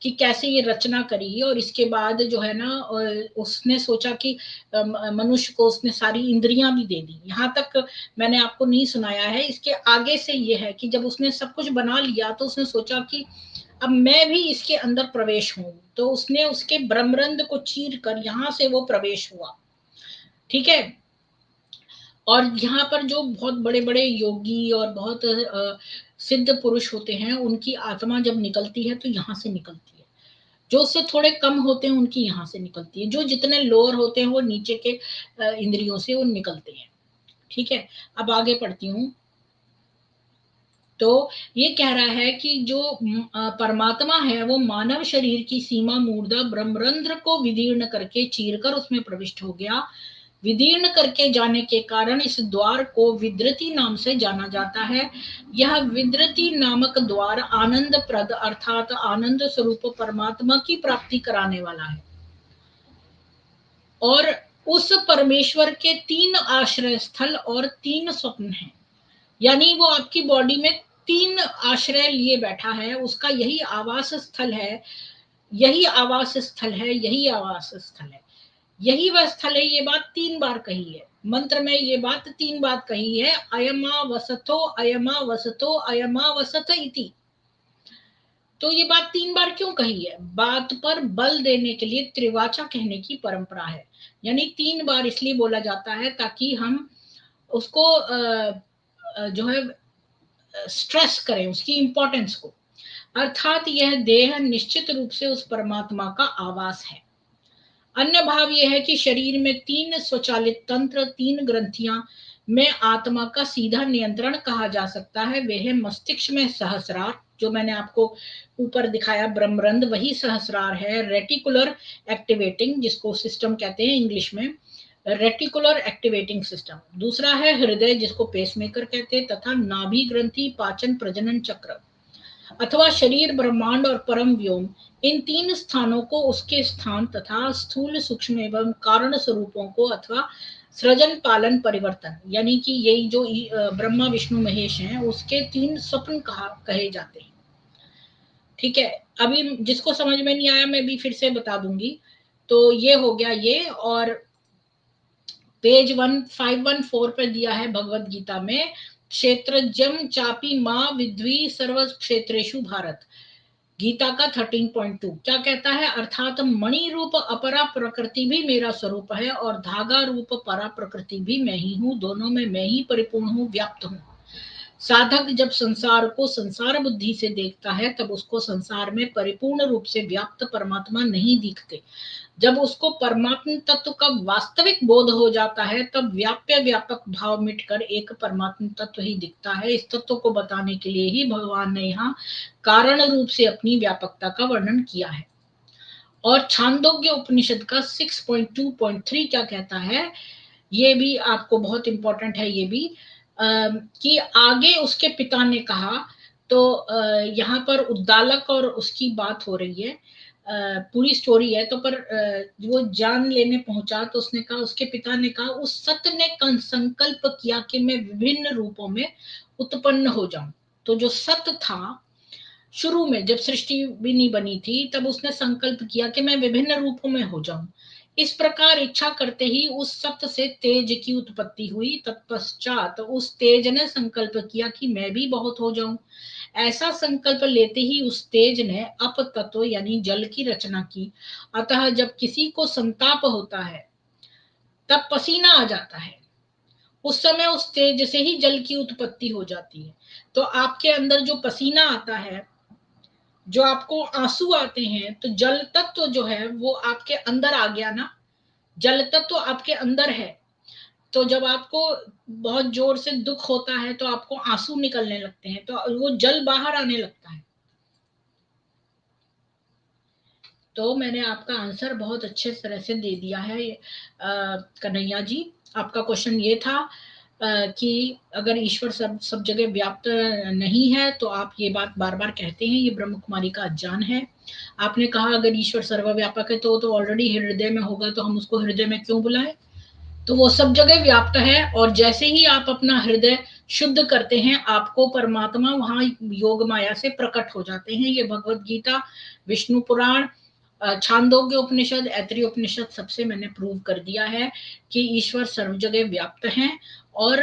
कि कैसे ये रचना करी, और इसके बाद जो है ना, उसने सोचा कि मनुष्य को उसने सारी इंद्रियां भी दे दी। यहाँ तक मैंने आपको नहीं सुनाया है, इसके आगे से ये है कि जब उसने सब कुछ बना लिया तो उसने सोचा कि अब मैं भी इसके अंदर प्रवेश हूं। तो उसने उसके ब्रह्मरंध्र को चीर कर यहां से वो प्रवेश हुआ। ठीक है। और यहाँ पर जो बहुत बड़े बड़े योगी और बहुत सिद्ध पुरुष होते हैं, उनकी आत्मा जब निकलती है तो यहाँ से निकलती है। जो उससे थोड़े कम होते हैं उनकी यहाँ से निकलती है। जो जितने लोअर होते हैं वो नीचे के इंद्रियों से वो निकलते हैं। ठीक है। अब आगे पढ़ती हूँ। तो ये कह रहा है कि जो परमात्मा है वो मानव शरीर की सीमा मूर्धा ब्रह्मरंध्र को विदीर्ण करके चीरकर उसमें प्रविष्ट हो गया। विदीर्ण करके जाने के कारण इस द्वार को विद्रति नाम से जाना जाता है। यह विद्रति नामक द्वार आनंद प्रद अर्थात आनंद स्वरूप परमात्मा की प्राप्ति कराने वाला है। और उस परमेश्वर के 3 आश्रय स्थल और 3 स्वप्न हैं। यानी वो आपकी बॉडी में 3 आश्रय लिए बैठा है, उसका यही आवास स्थल है, यही आवास स्थल है, यही आवास स्थल है, यही वह स्थल है। ये बात 3 बार कही है मंत्र में, ये बात 3 बार कही है। अयमा वसतो अयमा वसतो अयमा वसत इति। तो ये बात 3 बार क्यों कही है? बात पर बल देने के लिए त्रिवाचा कहने की परंपरा है। यानी 3 बार इसलिए बोला जाता है ताकि हम उसको जो है स्ट्रेस करें, उसकी इंपॉर्टेंस को। अर्थात यह देह निश्चित रूप से उस परमात्मा का आवास है। अन्य भाव यह है कि शरीर में 3 स्वचालित तंत्र, 3 ग्रंथियां में आत्मा का सीधा नियंत्रण कहा जा सकता है। वे है मस्तिष्क में सहस्रार, जो मैंने आपको ऊपर दिखाया ब्रह्मरंध्र, वही सहस्रार है। रेटिकुलर एक्टिवेटिंग, जिसको सिस्टम कहते हैं इंग्लिश में, रेटिकुलर एक्टिवेटिंग सिस्टम। दूसरा है हृदय, जिसको पेसमेकर कहते हैं, तथा नाभि ग्रंथि, पाचन, प्रजनन चक्र अथवा शरीर, ब्रह्मांड और परम व्योम। इन 3 स्थानों को उसके स्थान तथा स्थूल, सूक्ष्म एवं कारण स्वरूपों को अथवा सृजन, पालन, परिवर्तन, यानी कि यही जो ब्रह्मा विष्णु महेश हैं, उसके 3 स्वप्न कहे जाते हैं। ठीक है। अभी जिसको समझ में नहीं आया मैं भी फिर से बता दूंगी। तो ये हो गया ये। और पेज 1514 पे दिया है भगवत गीता में, क्षेत्रज्ञम चापी माँ विद्वी सर्व क्षेत्रेषु भारत। गीता का 13.2 क्या कहता है? अर्थात मणि रूप अपरा प्रकृति भी मेरा स्वरूप है और धागा रूप परा प्रकृति भी मैं ही हूँ। दोनों में मैं ही परिपूर्ण हूँ, व्याप्त हूँ। साधक जब संसार को संसार बुद्धि से देखता है तब उसको संसार में परिपूर्ण रूप से व्याप्त परमात्मा नहीं दिखते। जब उसको परमात्म तत्व का वास्तविक बोध हो जाता है तब व्याप्य व्यापक भाव मिटकर एक परमात्म तत्व ही दिखता है। इस तत्व को बताने के लिए ही भगवान ने यहाँ कारण रूप से अपनी व्यापकता का वर्णन किया है। और छांदोग्य उपनिषद का 6.2.3 क्या कहता है? ये भी आपको बहुत इंपॉर्टेंट है। ये भी कि आगे उसके पिता ने कहा, तो यहाँ पर उद्दालक और उसकी बात हो रही है, पूरी स्टोरी है। तो पर वो जान लेने पहुंचा तो उसने कहा, उसके पिता ने कहा, उस सत्य ने संकल्प किया कि मैं विभिन्न रूपों में उत्पन्न हो जाऊं। तो जो सत्य था शुरू में, जब सृष्टि भी नहीं बनी थी, तब उसने संकल्प किया कि मैं विभिन्न रूपों में हो जाऊं। इस प्रकार इच्छा करते ही उस सत्य से तेज की उत्पत्ति हुई। तत्पश्चात उस तेज ने संकल्प किया कि मैं भी बहुत हो जाऊं। ऐसा संकल्प लेते ही उस तेज ने अप तत्व यानी जल की रचना की। अतः जब किसी को संताप होता है, तब पसीना आ जाता है, उस समय उस तेज से ही जल की उत्पत्ति हो जाती है। तो आपके अंदर जो पसीना आता है, जो आपको आंसू आते हैं, तो जल तत्व जो है वो आपके अंदर आ गया ना, जल तत्व आपके अंदर है। तो जब आपको बहुत जोर से दुख होता है तो आपको आंसू निकलने लगते हैं, तो वो जल बाहर आने लगता है। तो मैंने आपका आंसर बहुत अच्छे तरह से दे दिया है कन्हैया जी। आपका क्वेश्चन ये था कि अगर ईश्वर सब सब जगह व्याप्त नहीं है तो आप ये बात बार बार कहते हैं, ये ब्रह्म कुमारी का अज्ञान है। आपने कहा अगर ईश्वर सर्वव्यापक है तो ऑलरेडी हृदय में होगा, तो हम उसको हृदय में क्यों बुलाएं। तो वो सब जगह व्याप्त है, और जैसे ही आप अपना हृदय शुद्ध करते हैं, आपको परमात्मा वहां योग माया से प्रकट हो जाते हैं। ये भगवत गीता, विष्णु पुराण, छांदोग्य उपनिषद, ऐतरेय उपनिषद, सबसे मैंने प्रूव कर दिया है कि ईश्वर सर्व जगह व्याप्त हैं। और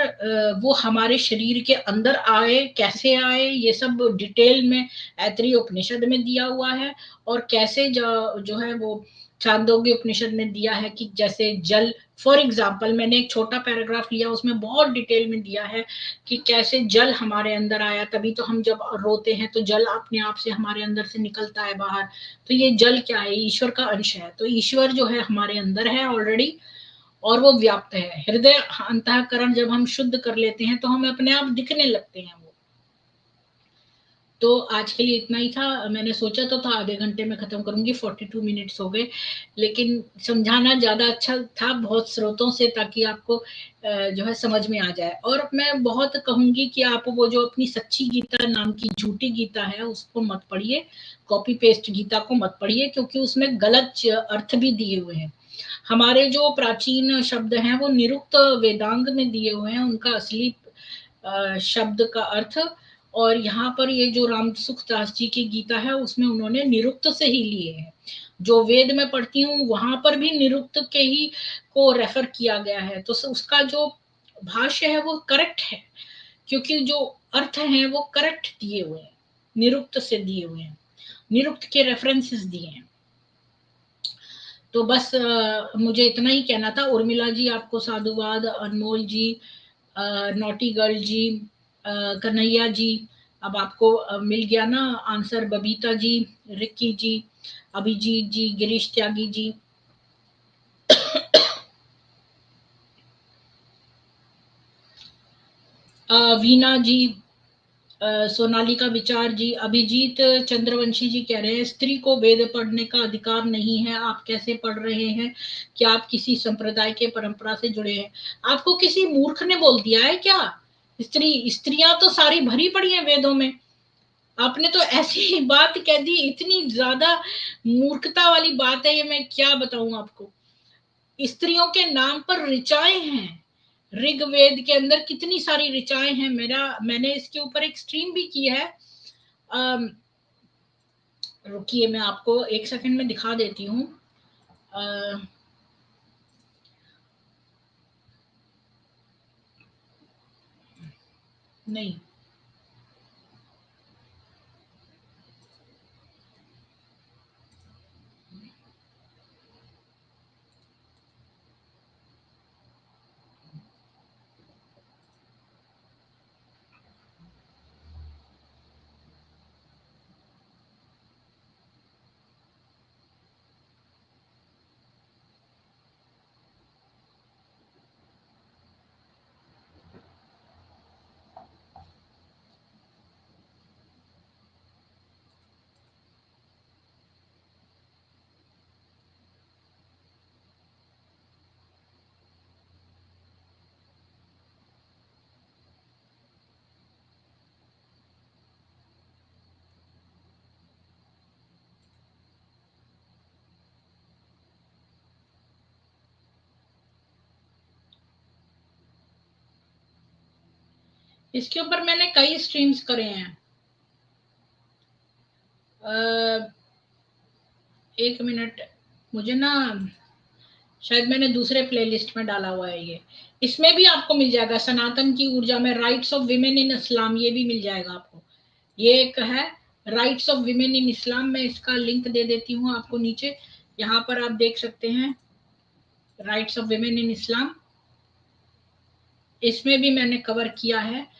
वो हमारे शरीर के अंदर आए, कैसे आए, ये सब डिटेल में ऐतरेय उपनिषद में दिया हुआ है। और कैसे जो है वो छांदोग्य उपनिषद में दिया है कि जैसे जल, फॉर एग्जाम्पल मैंने एक छोटा पैराग्राफ लिया, उसमें बहुत डिटेल में दिया है कि कैसे जल हमारे अंदर आया। तभी तो हम जब रोते हैं तो जल अपने आप से हमारे अंदर से निकलता है बाहर। तो ये जल क्या है, ईश्वर का अंश है। तो ईश्वर जो है हमारे अंदर है ऑलरेडी, और वो व्याप्त है। हृदय अंतःकरण जब हम शुद्ध कर लेते हैं तो हमें अपने आप दिखने लगते हैं वो। तो आज के लिए इतना ही था। मैंने सोचा तो था आधे घंटे में खत्म करूंगी, 42 मिनट्स हो गए, लेकिन समझाना ज्यादा अच्छा था बहुत स्रोतों से, ताकि आपको जो है समझ में आ जाए। और मैं बहुत कहूंगी कि आप वो जो अपनी सच्ची गीता नाम की झूठी गीता है उसको मत पढ़िए, कॉपी पेस्ट गीता को मत पढ़िए, क्योंकि उसमें गलत अर्थ भी दिए हुए हैं। हमारे जो प्राचीन शब्द हैं वो निरुक्त वेदांग में दिए हुए हैं, उनका असली शब्द का अर्थ। और यहाँ पर ये जो राम सुखदास जी की गीता है उसमें उन्होंने निरुक्त से ही लिए हैं। जो वेद में पढ़ती हूँ वहां पर भी निरुक्त के ही को रेफर किया गया है। तो उसका जो भाष्य है वो करेक्ट है, क्योंकि जो अर्थ है वो करेक्ट दिए हुए हैं, निरुक्त से दिए हुए हैं, निरुक्त के रेफरेंसेस दिए हैं। तो बस मुझे इतना ही कहना था। उर्मिला जी आपको साधुवाद, अनमोल जी, नोटी गर्ल जी, कन्हैया जी, अब आपको मिल गया ना आंसर। बबीता जी, रिक्की जी, अभिजीत जी, गिरीश त्यागी जी, वीना जी, सोनाली का विचार जी, अभिजीत चंद्रवंशी जी कह रहे हैं स्त्री को वेद पढ़ने का अधिकार नहीं है, आप कैसे पढ़ रहे हैं, क्या आप किसी संप्रदाय के परंपरा से जुड़े हैं। आपको किसी मूर्ख ने बोल दिया है क्या? स्त्रियां तो सारी भरी पड़ी हैं वेदों में। आपने तो ऐसी बात कह दी, इतनी ज्यादा मूर्खता वाली बात है ये, मैं क्या बताऊं आपको। स्त्रियों के नाम पर ऋचाएं हैं, ऋग्वेद के अंदर कितनी सारी ऋचाएं हैं। मैंने इसके ऊपर एक स्ट्रीम भी की है। अम, रुकिए मैं आपको एक सेकंड में दिखा देती हूँ। नहीं, इसके ऊपर मैंने कई स्ट्रीम्स करे हैं। एक मिनट, मुझे ना शायद मैंने दूसरे प्लेलिस्ट में डाला हुआ है ये। इसमें भी आपको मिल जाएगा, सनातन की ऊर्जा में राइट्स ऑफ विमेन इन इस्लाम, ये भी मिल जाएगा आपको। ये एक है राइट्स ऑफ विमेन इन इस्लाम, मैं इसका लिंक दे देती हूँ आपको नीचे, यहाँ पर आप देख सकते हैं राइट्स ऑफ विमेन इन इस्लाम। इसमें भी मैंने कवर किया है।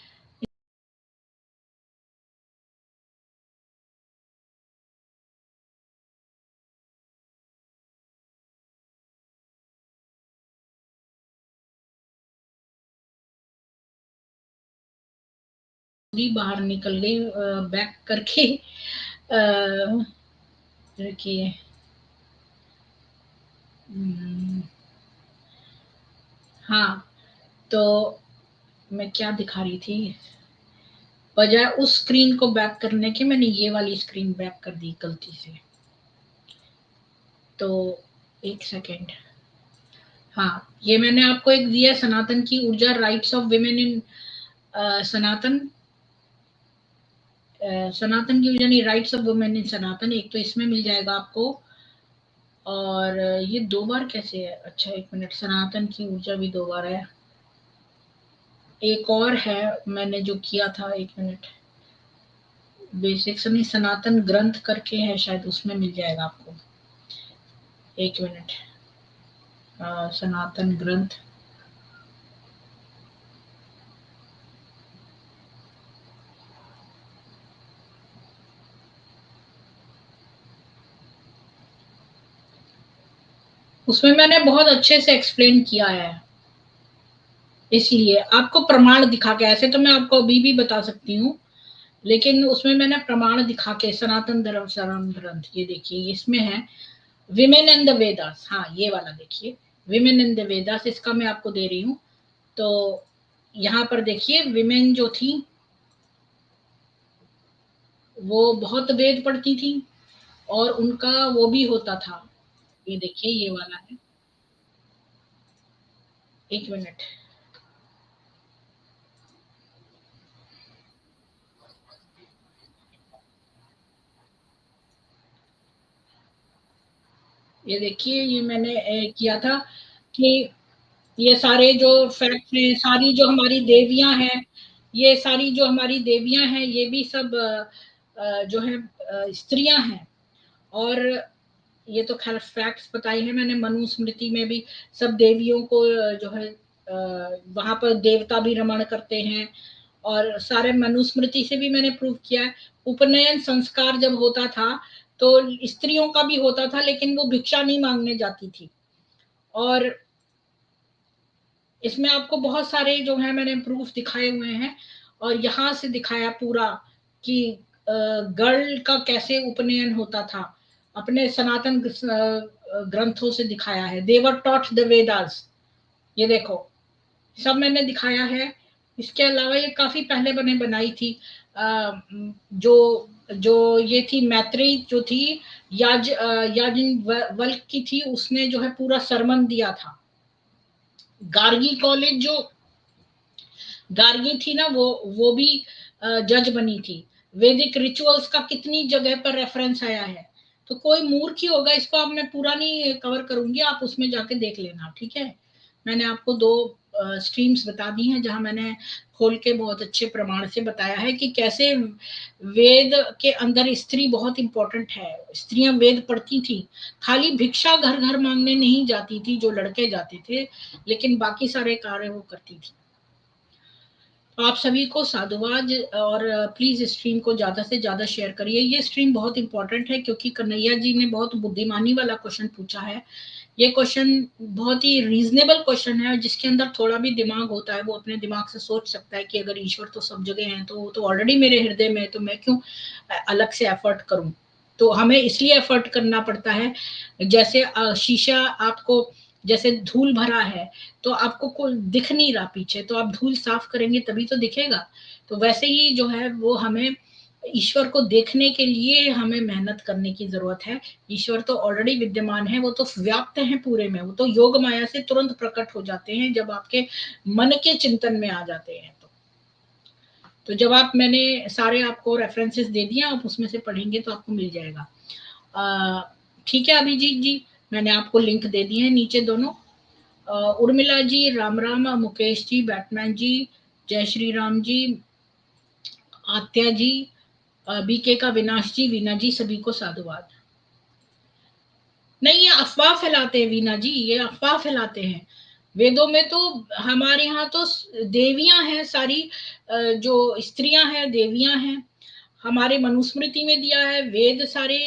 बाहर निकल गई बैक करके, देखिए हाँ, तो मैं क्या दिखा रही थी, बजाय उस स्क्रीन को बैक करने के मैंने ये वाली स्क्रीन बैक कर दी गलती से। तो एक सेकेंड, हाँ, ये मैंने आपको एक दिया सनातन की ऊर्जा राइट्स ऑफ विमेन इन सनातन, सनातन की ऊर्जा नहीं, राइट्स ऑफ वुमेन इन सनातन, एक तो इसमें मिल जाएगा आपको। और ये 2 बार कैसे है, अच्छा एक मिनट, सनातन की ऊर्जा भी 2 बार है। एक और है मैंने जो किया था, एक मिनट, बेसिक्स नहीं, सनातन ग्रंथ करके है शायद, उसमें मिल जाएगा आपको। एक मिनट, सनातन ग्रंथ, उसमें मैंने बहुत अच्छे से एक्सप्लेन किया है, इसलिए आपको प्रमाण दिखा के, ऐसे तो मैं आपको अभी भी बता सकती हूँ, लेकिन उसमें मैंने प्रमाण दिखा के, सनातन धर्म शरण ग्रंथ, ये देखिए इसमें है विमेन एंड द वेदास, हाँ ये वाला देखिए, विमेन इन द वेदास, इसका मैं आपको दे रही हूँ। तो यहाँ पर देखिए विमेन जो थी वो बहुत वेद पढ़ती थी और उनका वो भी होता था, ये देखिए ये वाला है, एक मिनट, ये देखिए ये मैंने किया था कि ये सारे जो फैक्ट्स हैं, सारी जो हमारी देवियां हैं, ये सारी जो हमारी देवियां हैं, ये भी सब जो है स्त्रियां हैं। और ये तो खैर फैक्ट्स बताई है मैंने, मनुस्मृति में भी सब देवियों को जो है वहां पर देवता भी रमण करते हैं, और सारे मनुस्मृति से भी मैंने प्रूव किया है। उपनयन संस्कार जब होता था तो स्त्रियों का भी होता था, लेकिन वो भिक्षा नहीं मांगने जाती थी। और इसमें आपको बहुत सारे जो है मैंने प्रूफ दिखाए हुए हैं, और यहाँ से दिखाया पूरा कि गर्ल का कैसे उपनयन होता था, अपने सनातन ग्रंथों से दिखाया है, देवर टॉट द वेदास, ये देखो सब मैंने दिखाया है। इसके अलावा ये काफी पहले मैंने बनाई थी, जो जो ये थी मैत्रेयी जो थी, याज्ञवल्क्य की थी, उसने जो है पूरा सरमन दिया था। गार्गी कॉलेज जो गार्गी थी ना, वो भी जज बनी थी। वैदिक रिचुअल्स का कितनी जगह पर रेफरेंस आया है, तो कोई मूर्ख ही होगा, इसको अब मैं पूरा नहीं कवर करूंगी, आप उसमें जाके देख लेना, ठीक है। मैंने आपको 2 स्ट्रीम्स बता दी हैं जहां मैंने खोल के बहुत अच्छे प्रमाण से बताया है कि कैसे वेद के अंदर स्त्री बहुत इंपॉर्टेंट है। स्त्रियां वेद पढ़ती थी, खाली भिक्षा घर घर मांगने नहीं जाती थी जो लड़के जाते थे, लेकिन बाकी सारे कार्य वो करती थी। आप सभी को साधुवाद, और प्लीज स्ट्रीम को ज्यादा से ज्यादा शेयर करिए। ये स्ट्रीम बहुत इंपॉर्टेंट है क्योंकि कन्हैया जी ने बहुत बुद्धिमानी वाला क्वेश्चन पूछा है। ये क्वेश्चन बहुत ही रीजनेबल क्वेश्चन है, जिसके अंदर थोड़ा भी दिमाग होता है वो अपने दिमाग से सोच सकता है कि अगर ईश्वर तो सब जगह है तो वो तो ऑलरेडी मेरे हृदय में है, तो मैं क्यों अलग से एफर्ट करूं। तो हमें इसलिए एफर्ट करना पड़ता है, जैसे शीशा आपको, जैसे धूल भरा है तो आपको कोई दिख नहीं रहा पीछे, तो आप धूल साफ करेंगे तभी तो दिखेगा। तो वैसे ही जो है वो हमें ईश्वर को देखने के लिए हमें मेहनत करने की जरूरत है। ईश्वर तो ऑलरेडी विद्यमान है, वो तो व्याप्त है पूरे में, वो तो योग माया से तुरंत प्रकट हो जाते हैं जब आपके मन के चिंतन में आ जाते हैं। तो तो जब आप, मैंने सारे आपको रेफरेंसेस दे दिए, आप उसमें से पढ़ेंगे तो आपको मिल जाएगा। ठीक है अभिजीत जी, मैंने आपको लिंक दे दिए हैं नीचे दोनों। उर्मिला जी, राम राम, मुकेश जी, बैटमैन जी, जय श्री राम जी, आत्या जी, बीके का विनाश जी, वीना जी, सभी को साधुवाद। नहीं, ये अफवाह फैलाते हैं वीना जी, ये अफवाह फैलाते हैं। वेदों में तो, हमारे यहाँ तो देवियां हैं सारी, जो स्त्रियां हैं देवियां हैं। हमारे मनुस्मृति में दिया है, वेद सारे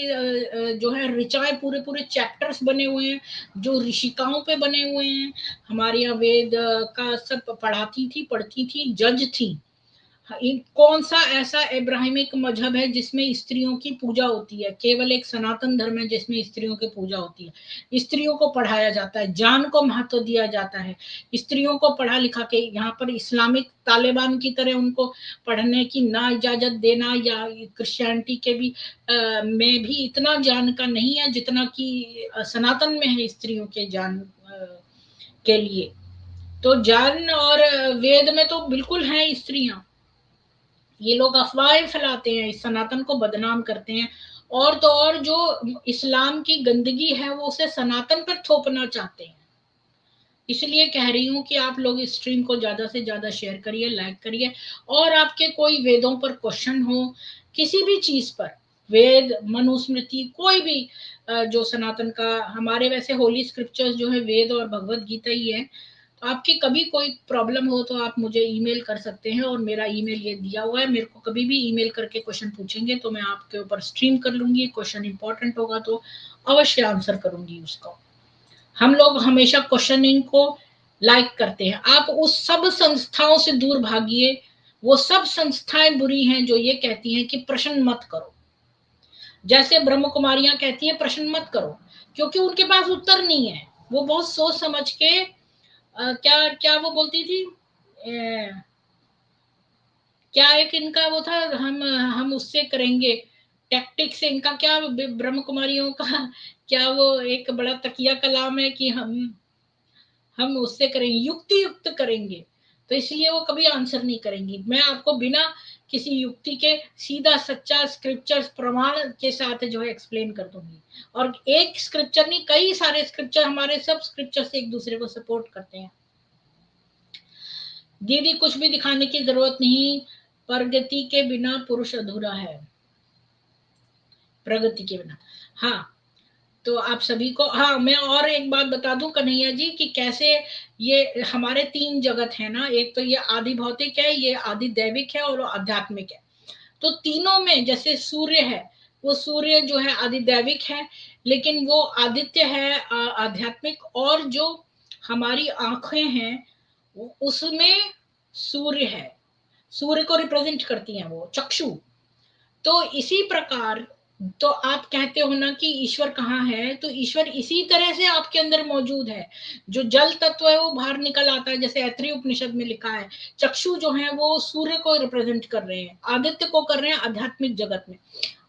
जो है ऋचाएं, पूरे पूरे चैप्टर्स बने हुए हैं जो ऋषिकाओं पे बने हुए हैं। हमारे यहाँ वेद का सब पढ़ाती थी, पढ़ती थी, जज थी। कौन सा ऐसा इब्राहिमिक मजहब है जिसमें स्त्रियों की पूजा होती है? केवल एक सनातन धर्म है जिसमें स्त्रियों की पूजा होती है। स्त्रियों को पढ़ाया जाता है, जान को महत्व दिया जाता है, स्त्रियों को पढ़ा लिखा के, यहाँ पर इस्लामिक तालिबान की तरह उनको पढ़ने की ना इजाजत देना, या क्रिश्चियनिटी के भी में भी इतना जान का नहीं है जितना कि सनातन में है स्त्रियों के जान के लिए। तो जान और वेद में तो बिल्कुल है स्त्रियां। ये लोग अफवाहें फैलाते हैं, इस सनातन को बदनाम करते हैं, और तो और जो इस्लाम की गंदगी है वो उसे सनातन पर थोपना चाहते हैं। इसलिए कह रही हूँ कि आप लोग इस स्ट्रीम को ज्यादा से ज्यादा शेयर करिए, लाइक करिए। और आपके कोई वेदों पर क्वेश्चन हो, किसी भी चीज पर, वेद, मनुस्मृति, कोई भी जो सनातन का, हमारे वैसे होली स्क्रिप्चर्स जो है वेद और भगवत गीता ही है। तो आपकी कभी कोई प्रॉब्लम हो तो आप मुझे ईमेल कर सकते हैं, और मेरा ईमेल ये दिया हुआ है। मेरे को कभी भी ईमेल करके क्वेश्चन पूछेंगे तो मैं आपके ऊपर स्ट्रीम कर लूंगी। क्वेश्चन इंपॉर्टेंट होगा तो अवश्य आंसर करूंगी उसको। हम लोग हमेशा क्वेश्चनिंग को लाइक करते हैं। आप उस सब संस्थाओं से दूर भागिए, वो सब संस्थाएं बुरी हैं जो ये कहती हैं कि प्रश्न मत करो। जैसे ब्रह्म कुमारियां कहती हैं प्रश्न मत करो, क्योंकि उनके पास उत्तर नहीं है। वो बहुत सोच समझ के क्या क्या वो बोलती थी, क्या एक इनका वो था, हम उससे करेंगे, टैक्टिक से इनका क्या, ब्रह्म कुमारियों का क्या वो एक बड़ा तकिया कलाम है कि हम उससे करेंगे, युक्ति युक्त करेंगे। तो इसलिए वो कभी आंसर नहीं करेंगी। मैं आपको बिना किसी युक्ति के सीधा सच्चा स्क्रिप्चर प्रमाण के साथ जो है एक्सप्लेन कर दूंगी। और एक स्क्रिप्चर नहीं, कई सारे स्क्रिप्चर, हमारे सब स्क्रिप्चर से एक दूसरे को सपोर्ट करते हैं। दीदी कुछ भी दिखाने की जरूरत नहीं, प्रगति के बिना पुरुष अधूरा है, प्रगति के बिना। हाँ, तो आप सभी को, हाँ मैं और एक बात बता दूं कन्हैया जी, कि कैसे ये हमारे तीन जगत है ना, एक तो ये आदि भौतिक है, ये आदि दैविक है, और आध्यात्मिक है। तो तीनों में जैसे सूर्य है, वो सूर्य जो है आदि दैविक है, लेकिन वो आदित्य है आध्यात्मिक। और जो हमारी आंखें हैं उसमें सूर्य है, सूर्य को रिप्रेजेंट करती हैं वो, चक्षु। तो इसी प्रकार, तो आप कहते हो ना कि ईश्वर कहाँ है, तो ईश्वर इसी तरह से आपके अंदर मौजूद है। जो जल तत्व है वो बाहर निकल आता है, जैसे ऐत्रेय उपनिषद में लिखा है। चक्षु जो है वो सूर्य को रिप्रेजेंट कर रहे हैं, आदित्य को कर रहे हैं आध्यात्मिक जगत में।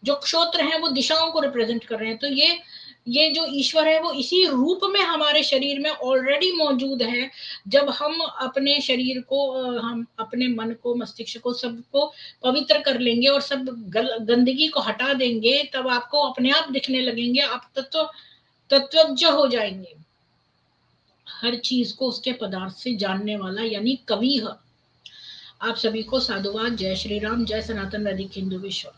जो क्षोत्र है वो दिशाओं को रिप्रेजेंट कर रहे हैं। तो ये जो ईश्वर है वो इसी रूप में हमारे शरीर में ऑलरेडी मौजूद है। जब हम अपने शरीर को, हम अपने मन को, मस्तिष्क को, सबको पवित्र कर लेंगे और सब गंदगी को हटा देंगे, तब आपको अपने आप दिखने लगेंगे, आप तत्वज्ञ हो जाएंगे। हर चीज को उसके पदार्थ से जानने वाला यानी कवि है। आप सभी को साधुवाद। जय श्री राम, जय सनातन वैदिक हिंदू विश्व।